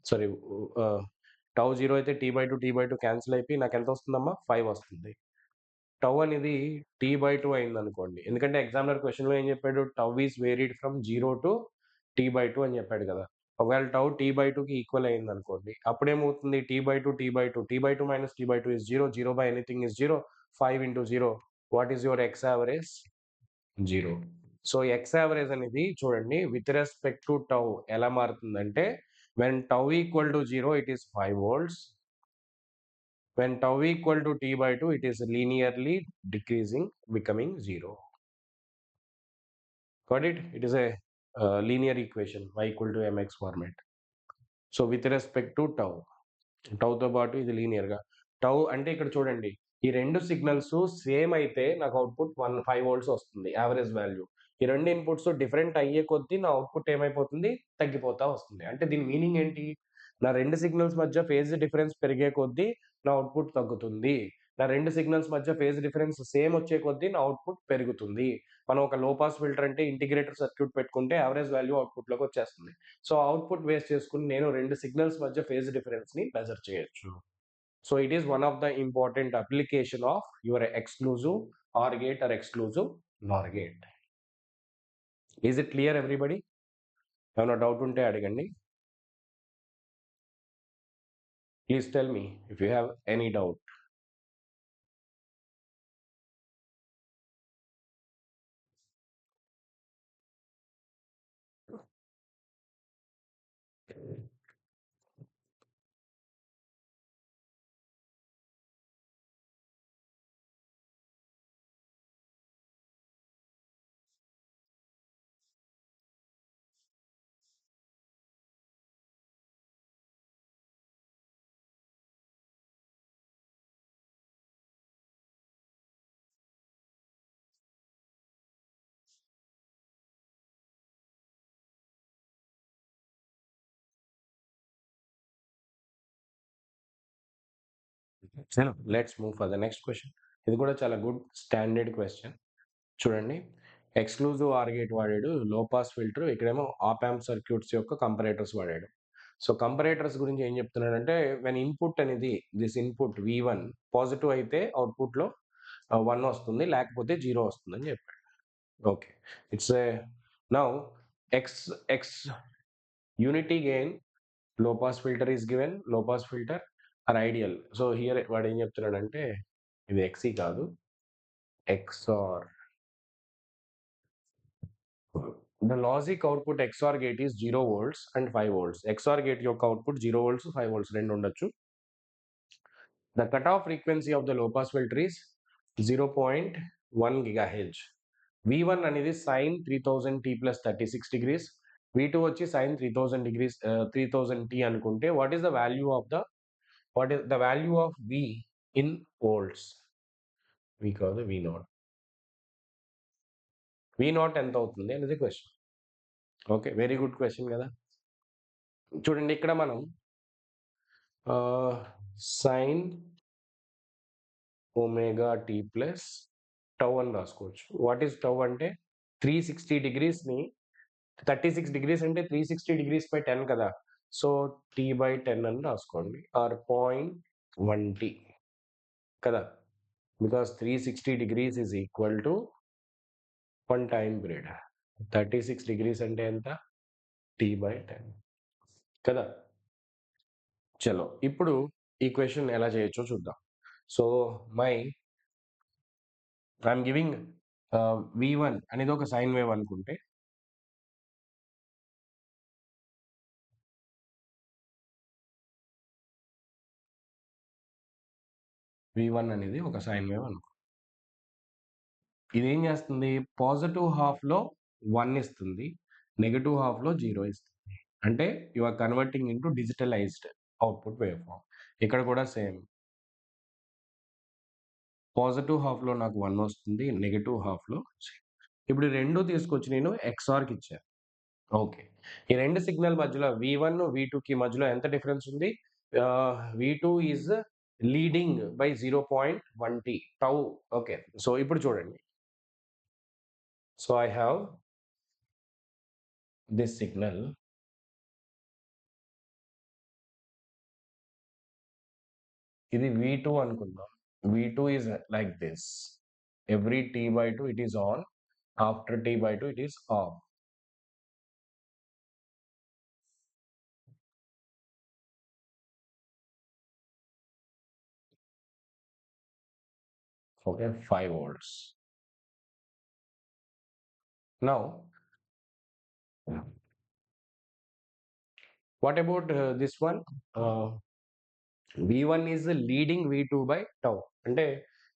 Sorry, tau 0 అయితే T by 2 క్యాన్సిల్ అయిపోయి నాకు ఎంత వస్తుందమ్మా? 5 వస్తుంది. టౌ అనేది T by 2 అయింది అనుకోండి. ఎందుకంటే ఎగ్జామినర్ క్వశ్చన్లో ఏం చెప్పాడు? Tau is varied from 0 to T by 2 అని చెప్పాడు కదా. ఒకవేళ టౌ T by 2కి ఈక్వల్ అయింది అనుకోండి, అప్పుడేమవుతుంది? T by 2 T by 2 minus T by 2 is 0. 0 by anything is 0. 5 into 0. What is your ex average? 0. So X average అనేది చూడండి విత్ రెస్పెక్ట్ టు టౌ ఎలా మారుతుందంటే, when tau equal to 0 it is 5 volts. When tau equal to T by 2 it is linearly decreasing, becoming 0. Got it? It is a linear equation y equal to mx format. So with respect to tau, టౌతో పాటు ఇది లీనియర్గా. Tau అంటే ఇక్కడ చూడండి, ఈ రెండు signals same అయితే నాకు అవుట్పుట్ 5 వోల్ట్స్ వస్తుంది యావరేజ్ వాల్యూ. ఈ రెండు ఇన్పుట్స్ డిఫరెంట్ అయ్యే కొద్దీ నా అవుట్పుట్ ఏమైపోతుంది, తగ్గిపోతా వస్తుంది. అంటే దీని మీనింగ్ ఏంటి, నా రెండు సిగ్నల్స్ మధ్య ఫేజ్ డిఫరెన్స్ పెరిగే కొద్దీ నా అవుట్పుట్ తగ్గుతుంది, నా రెండు సిగ్నల్స్ మధ్య ఫేజ్ డిఫరెన్స్ సేమ్ వచ్చే కొద్దీ నా అవుట్పుట్ పెరుగుతుంది. మనం ఒక లో పాస్ ఫిల్టర్ అంటే ఇంటిగ్రేటర్ సర్క్యూట్ పెట్టుకుంటే యావరేజ్ వాల్యూ అవుట్పుట్లోకి వచ్చేస్తుంది. సో అవుట్పుట్ బేస్ చేసుకుని నేను రెండు సిగ్నల్స్ మధ్య ఫేజ్ డిఫరెన్స్ ని మెజర్ చేయొచ్చు. So it is one of the important application of your exclusive are gate or exclusive nor gate. Is it clear everybody? ఏమైనా డౌట్ ఉంటే అడగండి. Please tell me if you have any doubt. చలో let's move for the next question. ఇది కూడా చాలా good standard question. చూడండి, exclusive are gate వాడాడు, low pass filter, ఇక్కడేమో ఆప్ యాంప్ సర్క్యూట్స్ యొక్క కంపరేటర్స్ వాడాడు. సో కంపరేటర్స్ గురించి ఏం చెప్తున్నాడంటే, వెన్ ఇన్పుట్ అనేది దిస్ ఇన్పుట్ V1 పాజిటివ్ అయితే అవుట్పుట్లో 1 వస్తుంది, లేకపోతే 0 వస్తుంది అని చెప్పాడు. Okay, it's a now x x unity gain low pass filter is given, low pass filter are ideal. So here వాడు ఏం చెప్తున్నాడంటే, ఇది ఎక్సీ కాదు, XOR. The logic output XOR gate is 0 volts and 5 volts. XOR gate యొక్క output 0 volts 5 volts రెండు ఉండొచ్చు. The cutoff frequency of the low pass filter is 0.1 gigahertz. V1 అనేది sin 3000t plus 36 degrees, V2 వచ్చి sin 3000 degrees 3000t అనుకుంటే, what is the value of V in volts? V కాదు, V0 ఎంత అవుతుంది అనేది question. Okay, very good question కదా. చూడండి, ఇక్కడ మనం sine omega t plus tau అని రాసుకోవచ్చు. వాట్ ఈస్ టౌ అంటే 360 డిగ్రీస్ని 36 డిగ్రీస్ అంటే 360 డిగ్రీస్ బై 10 కదా. సో T/10 అని రాసుకోండి, ఆర్ 0.1t కదా, because 360 degrees is equal to 1 time period. 36 degrees అంటే ఎంత, T/10 కదా. చలో ఇప్పుడు ఈ క్వశ్చన్ ఎలా చేయొచ్చో చూద్దాం. సో ఐఎమ్ గివింగ్ V1 అనేది ఒక సైన్ వేవ్ అనుకుంటే, V1 అనేది ఒక సైన్ వేవ్ అనుకో. ఇది ఏం చేస్తుంది, పాజిటివ్ హాఫ్లో 1 ఇస్తుంది, నెగటివ్ హాఫ్లో 0 ఇస్తుంది. అంటే you are converting into digitalized output wave form. ఇక్కడ కూడా సేమ్, పాజిటివ్ హాఫ్లో నాకు 1 వస్తుంది, నెగటివ్ హాఫ్లో 0. ఇప్పుడు ఈ రెండు తీసుకొచ్చి నేను XORకి ఇచ్చాను. ఓకే, ఈ రెండు సిగ్నల్ మధ్యలో V1 V2కి మధ్యలో ఎంత డిఫరెన్స్ ఉంది, V2 is leading by 0.1t tau. Okay, so ఇప్పుడు చూడండి, so I have this signal, ఇది V2 అనుకుందాం. V2 is like this, every T/2 it is on, after T/2 it is of. Okay, 5 volts. Now what about this one, V1 is leading V2 by tau. అంటే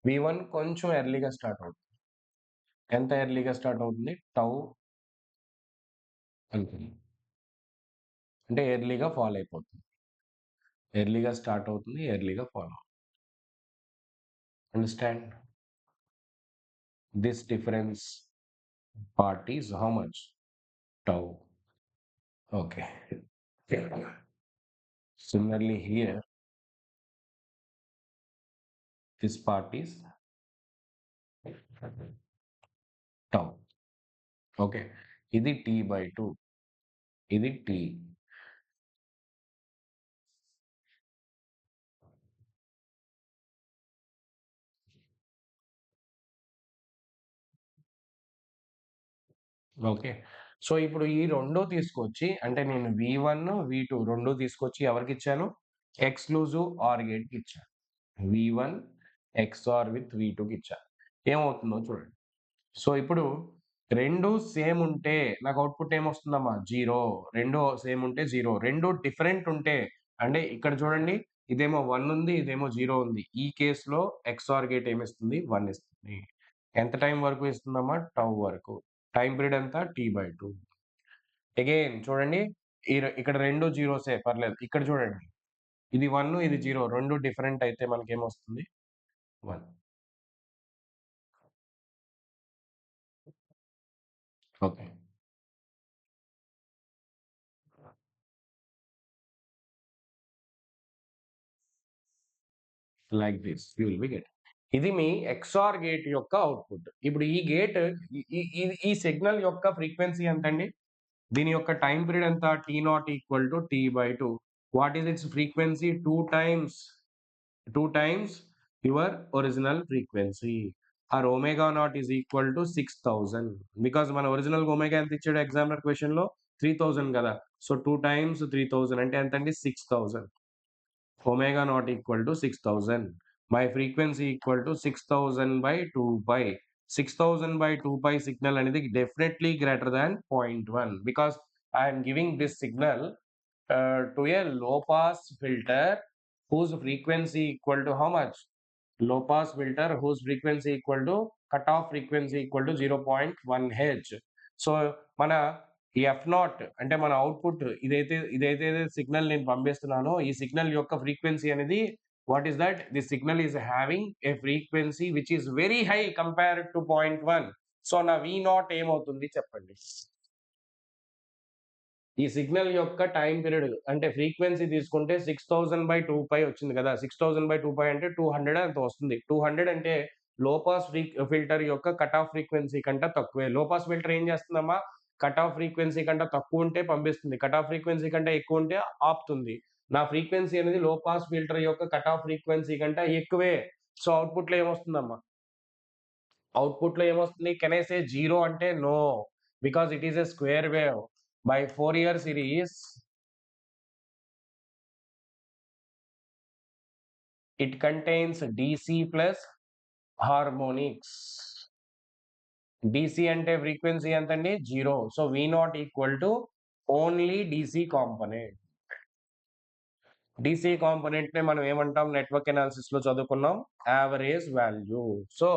V1 కొంచెం ఎర్లీగా start అవుతుంది. ఎంత ఎర్లీగా start అవుతుంది, tau అంతే. అంటే ఎర్లీగా ఫాల్ అయిపోతుంది. ఎర్లీగా స్టార్ట్ అవుతుంది. ఎర్లీగా ఫాల్ అవుతుంది. Understand? This difference part is how much? Tau. Okay. Similarly here, this part is tau. Okay. ఇది T/2. ఇది T. ఓకే. సో, ఇప్పుడు ఈ 2 తీసుకొచ్చి అంటే నేను V1, V2 2 తీసుకొచ్చి ఎవరికిచ్చాను? ఎక్స్‌క్లూజివ్ ఆర్ గేట్‌కిచ్చాను. V1 XOR విత్ V2కి ఇచ్చాను. ఏమవుతుందో చూడండి. సో, ఇప్పుడు 2 సేమ్ ఉంటే నాకు అవుట్‌పుట్ ఏమొస్తుందమ్మా? 0. 2 సేమ్ ఉంటే 0. 2 డిఫరెంట్ ఉంటే అంటే ఇక్కడ చూడండి ఇదేమో 1 ఉంది. ఇదేమో 0 ఉంది. ఈ కేస్‌లో XOR గేట్ ఏమిస్తుంది? 1 ఇస్తుంది. ఎంత టైం వరకు ఇస్తుందమ్మా? టౌ వరకు. టైమ్ పీరియడ్ ఎంత? T/2. అగైన్ చూడండి ఇక్కడ 2 జీరోసే పర్లేదు. ఇక్కడ చూడండి. ఇది 1 ఇది 0 2 డిఫరెంట్ అయితే మనకేమొస్తుంది? 1. Okay. Like this you will B get. ఇది మీ ఎక్స్ఆర్ గేట్ యొక్క అవుట్పుట్. ఇప్పుడు ఈ గేట్ ఈ సిగ్నల్ యొక్క ఫ్రీక్వెన్సీ ఎంతండి? దీని యొక్క టైమ్ పీరియడ్ ఎంత? T0 equal to T/2. What is its frequency? 2 times your original frequency. Or omega naught is equal to 6000. Because మన ఒరిజినల్ ఒమేగా ఎంత ఇచ్చాడు ఎగ్జామినర్ క్వెషన్‌లో? 3000 కదా! సో, 2 టైమ్స్ 3000 అంటే ఎంతండి? 6000. Omega naught equal to 6000. My frequency equal to 6000 by 2 pi. 6000 by 2 pi signal అనేది definitely greater than 0.1 because I am giving this signal to a low pass filter whose frequency equal to how much? Low pass filter whose frequency equal to cutoff frequency equal to 0.1 Hz. So మన ఈ F0 అంటే మన output ఇదైతే signal నేను పంపిస్తున్నానో ఈ signal యొక్క frequency అనేది what is that? This signal is having A frequency which is very high compared to 0.1. So నా V0 ఏమవుతుంది చెప్పండి? ఈ సిగ్నల్ యొక్క టైమ్ పీరియడ్ అంటే ఫ్రీక్వెన్సీ తీసుకుంటే 6000/2 పై వచ్చింది కదా! 6000/2 పై అంటే 200 ఎంతో వస్తుంది. 200 అంటే లో పాస్ ఫిల్టర్ యొక్క కట్ ఆఫ్ ఫ్రీక్వెన్సీ కంటే తక్కువే. లో పాస్ ఫిల్టర్ ఏం చేస్తుందమ్మా? కట్ ఆఫ్ ఫ్రీక్వెన్సీ కంటే తక్కువ ఉంటే పంపిస్తుంది. కట్ ఆఫ్ ఫ్రీక్వెన్సీ కంటే ఎక్కువ ఉంటే ఆపుతుంది. నా ఫ్రీక్వెన్సీ అనేది లో పాస్ ఫిల్టర్ యొక్క కట్ ఆఫ్ ఫ్రీక్వెన్సీ కంటే ఎక్కువే. సో, అవుట్‌పుట్‌లో ఏమొస్తుందమ్మా? అవుట్‌పుట్‌లో ఏమొస్తుంది? కెన్ ఐ సే 0 అంటే no. Because it is a square wave. By Fourier series, it contains DC plus harmonics. DC అంటే ఫ్రీక్వెన్సీ ఎంతండి? 0. So, V0 equal to only DC component. DC కాంపోనెంట్‌నే మనం ఏమంటాం? నెట్వర్క్ అనాలిసిస్‌లో చదువుకున్నాం. Average value. So,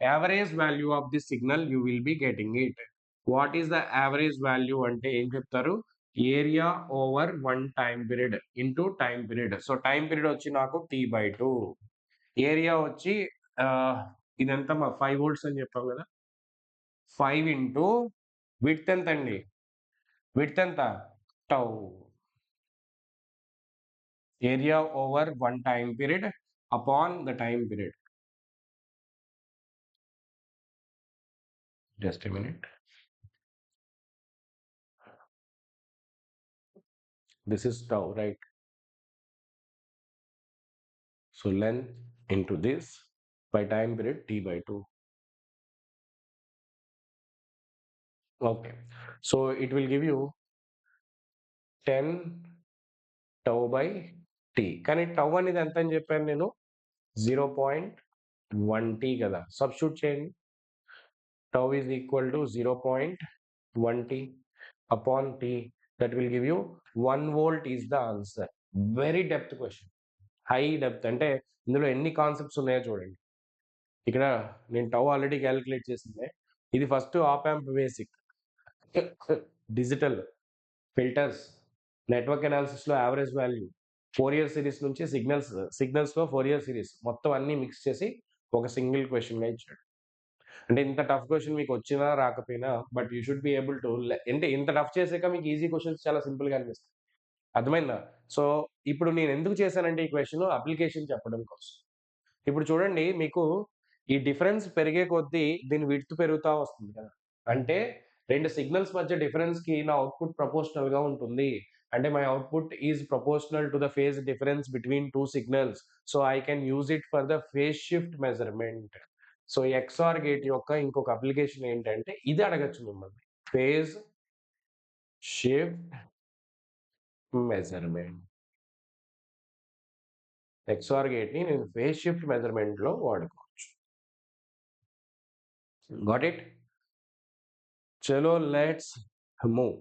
average value of the signal you will be getting it. What is the average value అంటే ఏం చెప్తారు? Area over 1 time period into time period. So, time period వచ్చి నాకు T/2. Area వచ్చి ఇదెంతమ్మా 5 volts అని చెప్పాం కదా! 5 into width ఎంతండి? విడ్త్ ఎంత? Tau. Area over 1 time period upon the time period. Just a minute. This is tau, right? So, length into this by time period T/2. Okay. So, it will give you 10 tau by T. కానీ tau అనేది ఎంత అని చెప్పాను నేను? 0.1 T కదా! Substitute చేయండి. Tau is equal to 0.1 T upon T. That will give you 1 volt is the answer. Very depth question. High depth అంటే ఇందులో ఎన్ని కాన్సెప్ట్స్ ఉన్నాయో చూడండి. ఇక్కడ నేను టౌ ఆల్రెడీ క్యాలిక్యులేట్ చేసిందే. ఇది first op amp basic. Digital, filters, నెట్వర్క్ అనాలిసిస్లో యావరేజ్ వాల్యూ, 4 ఇయర్ సిరీస్ నుంచి సిగ్నల్స్లో 4 ఇయర్ సిరీస్ మొత్తం అన్ని మిక్స్ చేసి ఒక సింగిల్ క్వశ్చన్గా ఇచ్చాడు. అంటే ఇంత టఫ్ క్వశ్చన్ మీకు వచ్చినా రాకపోయినా but you should be able to, అంటే ఇంత టఫ్ చేసాక మీకు ఈజీ క్వశ్చన్స్ చాలా సింపుల్గా అనిపిస్తాయి. అర్థమైందా? సో ఇప్పుడు నేను ఎందుకు చేశానంటే ఈ క్వశ్చన్ అప్లికేషన్ చెప్పడం కోసం. ఇప్పుడు చూడండి మీకు ఈ డిఫరెన్స్ పెరిగే కొద్దీ దీని విడ్త్ పెరుగుతా వస్తుంది కదా! అంటే 2 సిగ్నల్స్ మధ్య డిఫరెన్స్‌కి నా అవుట్‌పుట్ ప్రపోర్షనల్‌గా ఉంటుంది. అంటే my output is proportional to the phase difference between 2 signals. So, I can use it for the phase shift measurement. So, XOR gate యొక్క ఇంకొక అప్లికేషన్ ఏంటంటే ఇది అడగొచ్చు మిమ్మల్ని. Phase shift measurement. ఎక్స్‌ఆర్ గేట్‌ని నేను ఫేజ్ షిఫ్ట్ మెజర్‌మెంట్‌లో వాడుకోవచ్చు. Got it? చలో లెట్స్ మూవ్.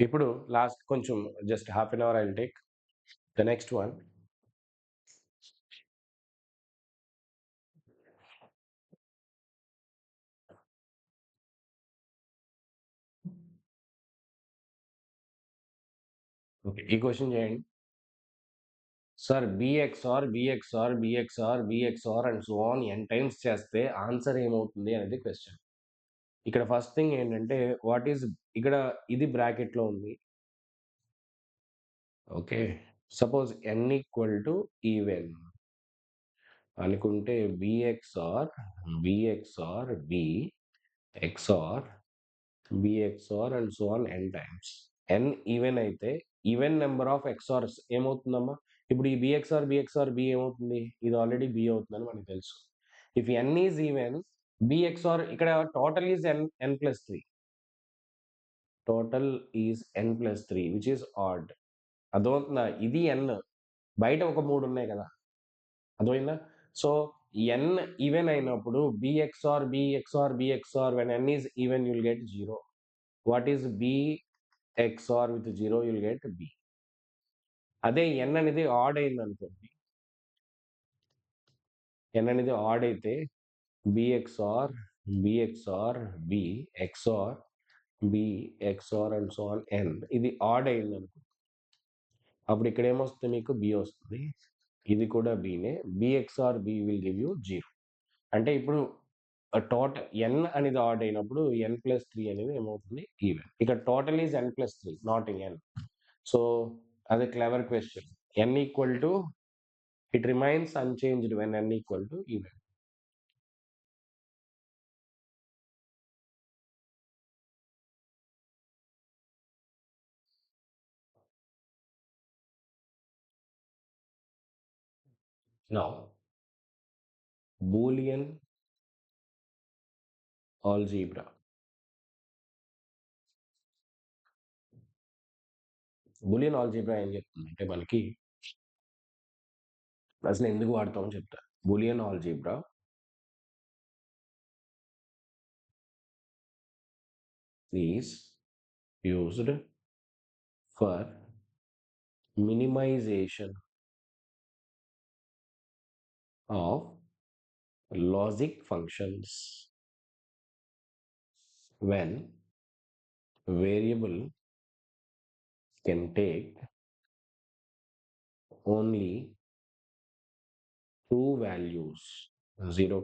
ఇప్పుడు లాస్ట్ కొంచెం just half an hour I will take. The next one. Okay. ఈ క్వెషన్ చేయండి. Sir B XOR and so on n times చేస్తే ఆన్సర్ ఏమవుతుంది అనేది క్వెషన్. ఇక్కడ ఫస్ట్ థింగ్ ఏంటంటే వాట్ ఈస్, ఇక్కడ ఇది బ్రాకెట్‌లో ఉంది. Okay. Suppose n equal to even అనుకుంటే B XOR and so on n times. n even అయితే ఈవెన్ నెంబర్ ఆఫ్ ఎక్స్ఆర్స్ ఏమవుతుందమ్మా? ఇప్పుడు ఈ బి ఏమవుతుంది? ఇది ఆల్రెడీ బి అవుతుందని మనకు తెలుసు. If n is even, B XOR ఇక్కడ total is n+3. Total is n+3 which is odd. అర్థమవుతుందా? ఇది n, బయట ఒక 3 ఉన్నాయి కదా! అర్థమైందా? సో n ఈవెన్ అయినప్పుడు B XOR when n is even you will get 0. What is B XOR with 0? You will get B. అదే n అనేది ఆడ్ అయిందనుకోండి, n అనేది ఆడ్ అయితే B XOR B XOR and so on n ఇది odd అయిందనుకో, అప్పుడు ఇక్కడ ఏమొస్తుంది మీకు? బి వస్తుంది. ఇది కూడా బినే. B XOR B will give you 0. అంటే ఇప్పుడు టోటల్ n అనేది ఆడ్ అయినప్పుడు n+3 అనేది ఏమవుతుంది? ఈవెన్. ఇక్కడ total is n+3 not n. So అది clever question. n equal to, it remains unchanged when n equal to even. Now, Boolean algebra. Boolean algebra ఏం చెప్తుందంటే మనకి అసలు ఎందుకు వాడతామో చెప్తా. Boolean algebra is used for minimization of logic functions when variable can take only two values, 0,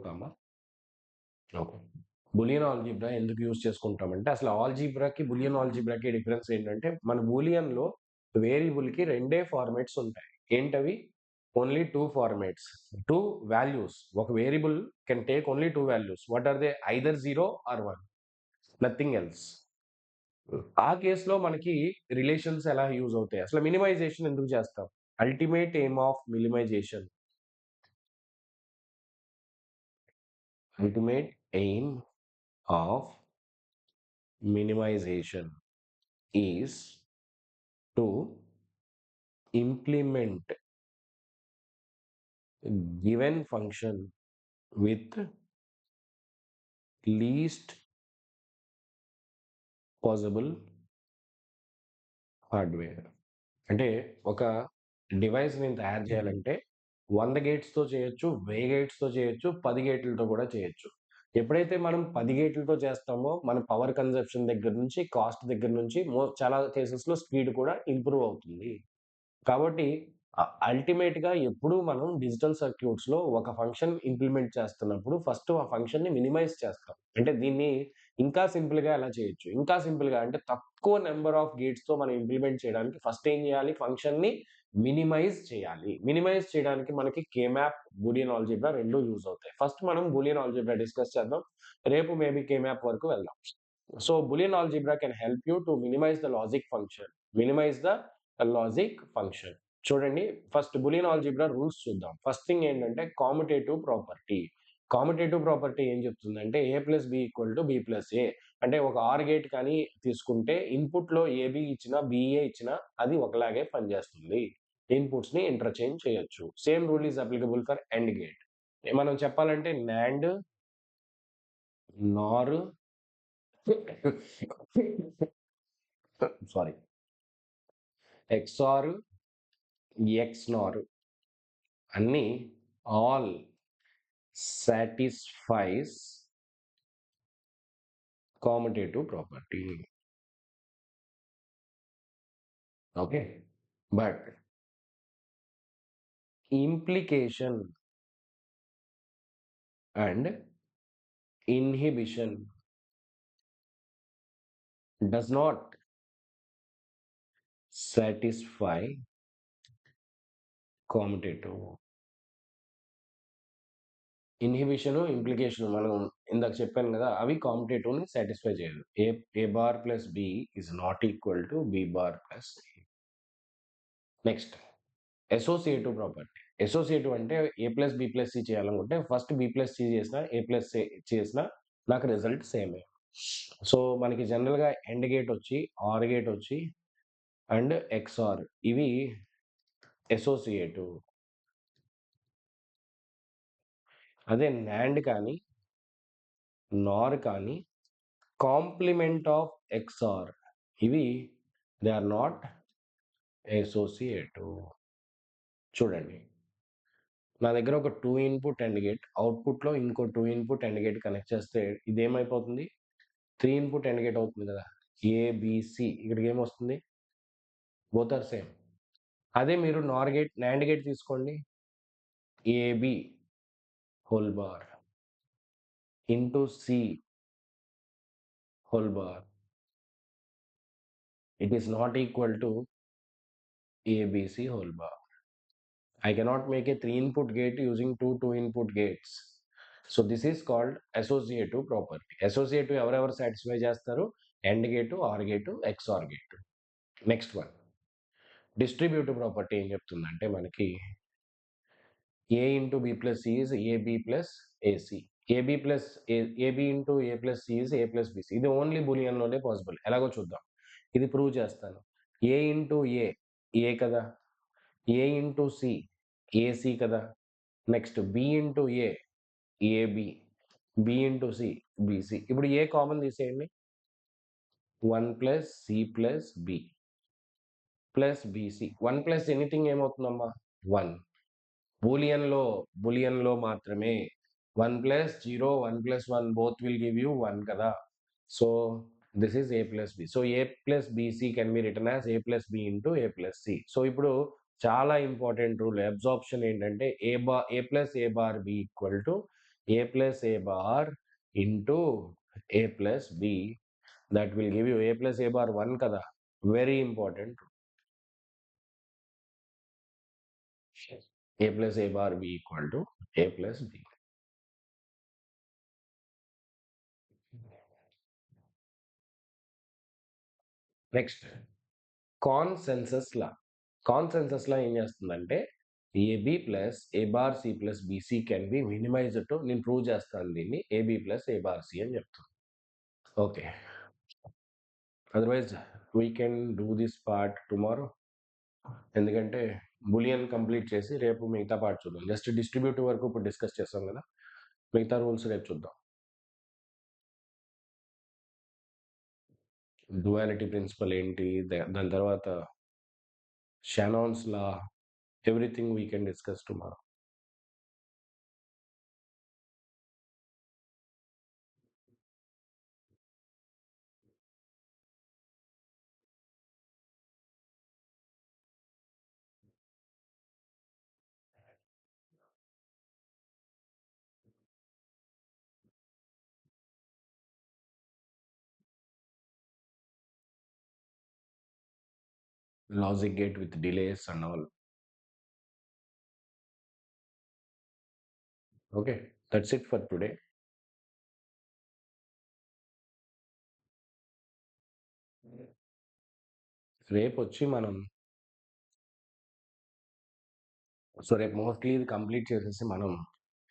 okay. Boolean algebra ఎందుకు use చేసుకుంటామంటే అసలు ఆల్జీబ్రాకి Boolean ఆల్జీబ్రాకి difference ఏంటంటే మన బూలియన్లో వేరియబుల్కి రెండే ఫార్మాట్స్ ఉంటాయి. ఏంటవి? Only 2 formats, 2 values. ఒక variable can take only 2 values. What are they? Either 0 or 1, nothing else. ఆ కేసులో మనకి రిలేషన్స్ ఎలా యూజ్ అవుతాయి? అసలు మినిమైజేషన్ ఎందుకు చేస్తాం? Ultimate aim of minimisation, ultimate aim of minimization is to implement given function with least possible hardware. అంటే ఒక డివైస్ నేను తయారు చేయాలంటే 100 గేట్స్తో చేయొచ్చు, 1000 గేట్స్తో చేయొచ్చు, 10 గేట్లతో కూడా చేయొచ్చు. ఎప్పుడైతే మనం 10 గేట్లతో చేస్తామో మన పవర్ కన్జంప్షన్ దగ్గర నుంచి, కాస్ట్ దగ్గర నుంచి చాలా కేసెస్‌లో స్పీడ్ కూడా ఇంప్రూవ్ అవుతుంది. కాబట్టి అల్టిమేట్‌గా ఎప్పుడూ మనం డిజిటల్ సర్క్యూట్స్‌లో ఒక ఫంక్షన్ ఇంప్లిమెంట్ చేస్తున్నప్పుడు ఫస్ట్ ఆ ఫంక్షన్‌ని మినిమైజ్ చేస్తాం. అంటే దీన్ని ఇంకా సింపుల్‌గా ఎలా చేయొచ్చు? ఇంకా సింపుల్‌గా అంటే తక్కువ నంబర్ ఆఫ్ గేట్స్‌తో మనం ఇంప్లిమెంట్ చేయడానికి ఫస్ట్ ఏం చేయాలి? ఫంక్షన్‌ని మినిమైజ్ చేయాలి. మినిమైజ్ చేయడానికి మనకి కేమాప్, బూలియన్ ఆల్జీబ్రా 2 యూజ్ అవుతాయి. ఫస్ట్ మనం బూలియన్ ఆల్జీబ్రా డిస్కస్ చేద్దాం. రేపు మేబీ కేమాప్ వరకు వెళ్దాం. So Boolean algebra can help you to minimize the logic function. Minimize the logic function. చూడండి, ఫస్ట్ బూలియన్ ఆల్జీబ్రా రూల్స్ చూద్దాం. ఫస్ట్ థింగ్ ఏంటంటే commutative property. Commutative property ఏం చెప్తుందంటే A plus B equal to B plus A. అంటే ఒక or gate కానీ తీసుకుంటే ఇన్పుట్లో ఏబి ఇచ్చినా బిఏ ఇచ్చినా అది ఒకలాగే పనిచేస్తుంది. ఇన్పుట్స్ ని ఇంటర్చేంజ్ చేయొచ్చు. Same rule is applicable for end gate. మనం చెప్పాలంటే నాండ్, నార్, సారీ, ఎక్స్ఆర్, ఎక్స్ నార్ అన్ని all satisfies commutative property. Okay, but implication and inhibition does not satisfy commutative. Inhibition, implication మనం ఇందాక చెప్పాను కదా, అవి కాంపిటేటివ్ ని సాటిస్ఫై చేయదు. A bar plus B is not equal to B bar plus A. Next associative property. Associative అంటే A plus B plus C చేయాలనుకుంటే first B plus C చేసిన ఏ ప్లస్ చేసిన నాకు రిజల్ట్ సేమే. సో మనకి జనరల్గా ఎండ్ గేట్ వచ్చి, or gate వచ్చి అండ్ ఎక్స్ఆర్ ఇవి అసోసియేటివ్. అదే నాండ్ కానీ నార్ కానీ కాంప్లిమెంట్ ఆఫ్ ఎక్స్ఆర్ ఇవి దే ఆర్ నాట్ అసోసియేటివ్. చూడండి, నా దగ్గర ఒక 2 ఇన్పుట్ అండ్ గేట్, అవుట్పుట్లో ఇంకో 2 ఇన్పుట్ అండ్ గేట్ కనెక్ట్ చేస్తే ఇది ఏమైపోతుంది? 3 ఇన్పుట్ అండ్ గేట్ అవుతుంది కదా. ఏబిసి ఇక్కడికి ఏమొస్తుంది? Both are same. అదే మీరు నార్ గేట్, నాండ్ గేట్ తీసుకోండి. AB whole bar into C whole bar, it is not equal to ABC whole bar. I cannot make a 3 input gate using two input gates. So this is called associative property. Associative ఎవరెవరు satisfy చేస్తారు? AND gate, OR gate, XOR gate. Next one distributive property ఏం చెప్తుందంటే మనకి A into B plus C is AB plus AC. AB plus AB into A plus C is A plus BC. ఇది only బూలియన్లోనే possible. ఎలాగో చూద్దాం. ఇది prove చేస్తాను. ఏ into ఏ కదా. ఏ ఇంటూ సి ఏసి కదా. Next B into AB, B into C BC. ఇప్పుడు A common తీసేయండి. 1 plus C plus B plus BC. 1 plus anything ఏమవుతుందమ్మా? 1. బూలియన్లో మాత్రమే 1 plus 0, 1 plus 1 both will give you 1 కదా. So this is A plus B. So A plus BC can be return as A plus B into A plus C. So ఇప్పుడు చాలా important rule absorption ఏంటంటే ఏ plus A bar B equal to A plus A bar into A plus B. That will give you A plus A bar 1 కదా. Very important. A plus A bar B equal to A plus B. Next consensus law. Consensus law ఏం చేస్తుందంటే AB plus A bar C plus BC can be minimized to, నేను prove చేస్తాను దీన్ని, AB plus A bar C అని చెప్తాను. Okay, otherwise we can do this part tomorrow. ఎందుకంటే bullion complete చేసి రేపు మిగతా పార్ట్ చూద్దాం. జస్ట్ డిస్ట్రిబ్యూటివ్ వరకు ఇప్పుడు డిస్కస్ చేస్తాం కదా, మిగతా రూల్స్ రేపు చూద్దాం. డ్యుయాలిటీ ప్రిన్సిపల్ ఏంటి, దాని తర్వాత Shannon's law, everything we can discuss tomorrow. logic gate with delays and all. Okay, that's it for today. రేపు వచ్చి మనం రేపు మోస్ట్లీ ఇది కంప్లీట్ చేసేసి మనం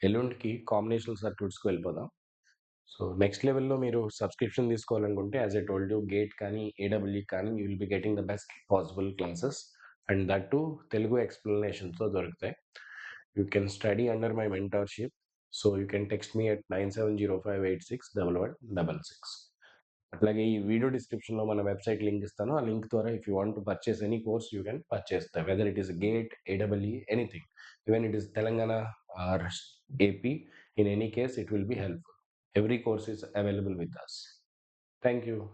ఎల్లుండికి కాంబినేషనల్ సర్క్యూట్స్కి వెళ్ళిపోదాం. సో నెక్స్ట్ లెవెల్‌లో మీరు సబ్స్క్రిప్షన్ తీసుకోవాలనుకుంటే as I told you GATE కానీ, ఏడబ్ల్యూ కానీ you will be getting the best possible classes and that too Telugu ఎక్స్‌ప్లనేషన్స్‌తో దొరుకుతాయి. You can study under my mentorship. So you can text me at 9705861166. అట్లాగే ఈ video డిస్క్రిప్షన్‌లో మన website link ఇస్తాను. ఆ లింక్ ద్వారా if you want to purchase any course you can purchase that. Whether it is GATE, AW, anything. Even it is Telangana or AP, in any case it will be helpful. Every course is available with us. Thank you.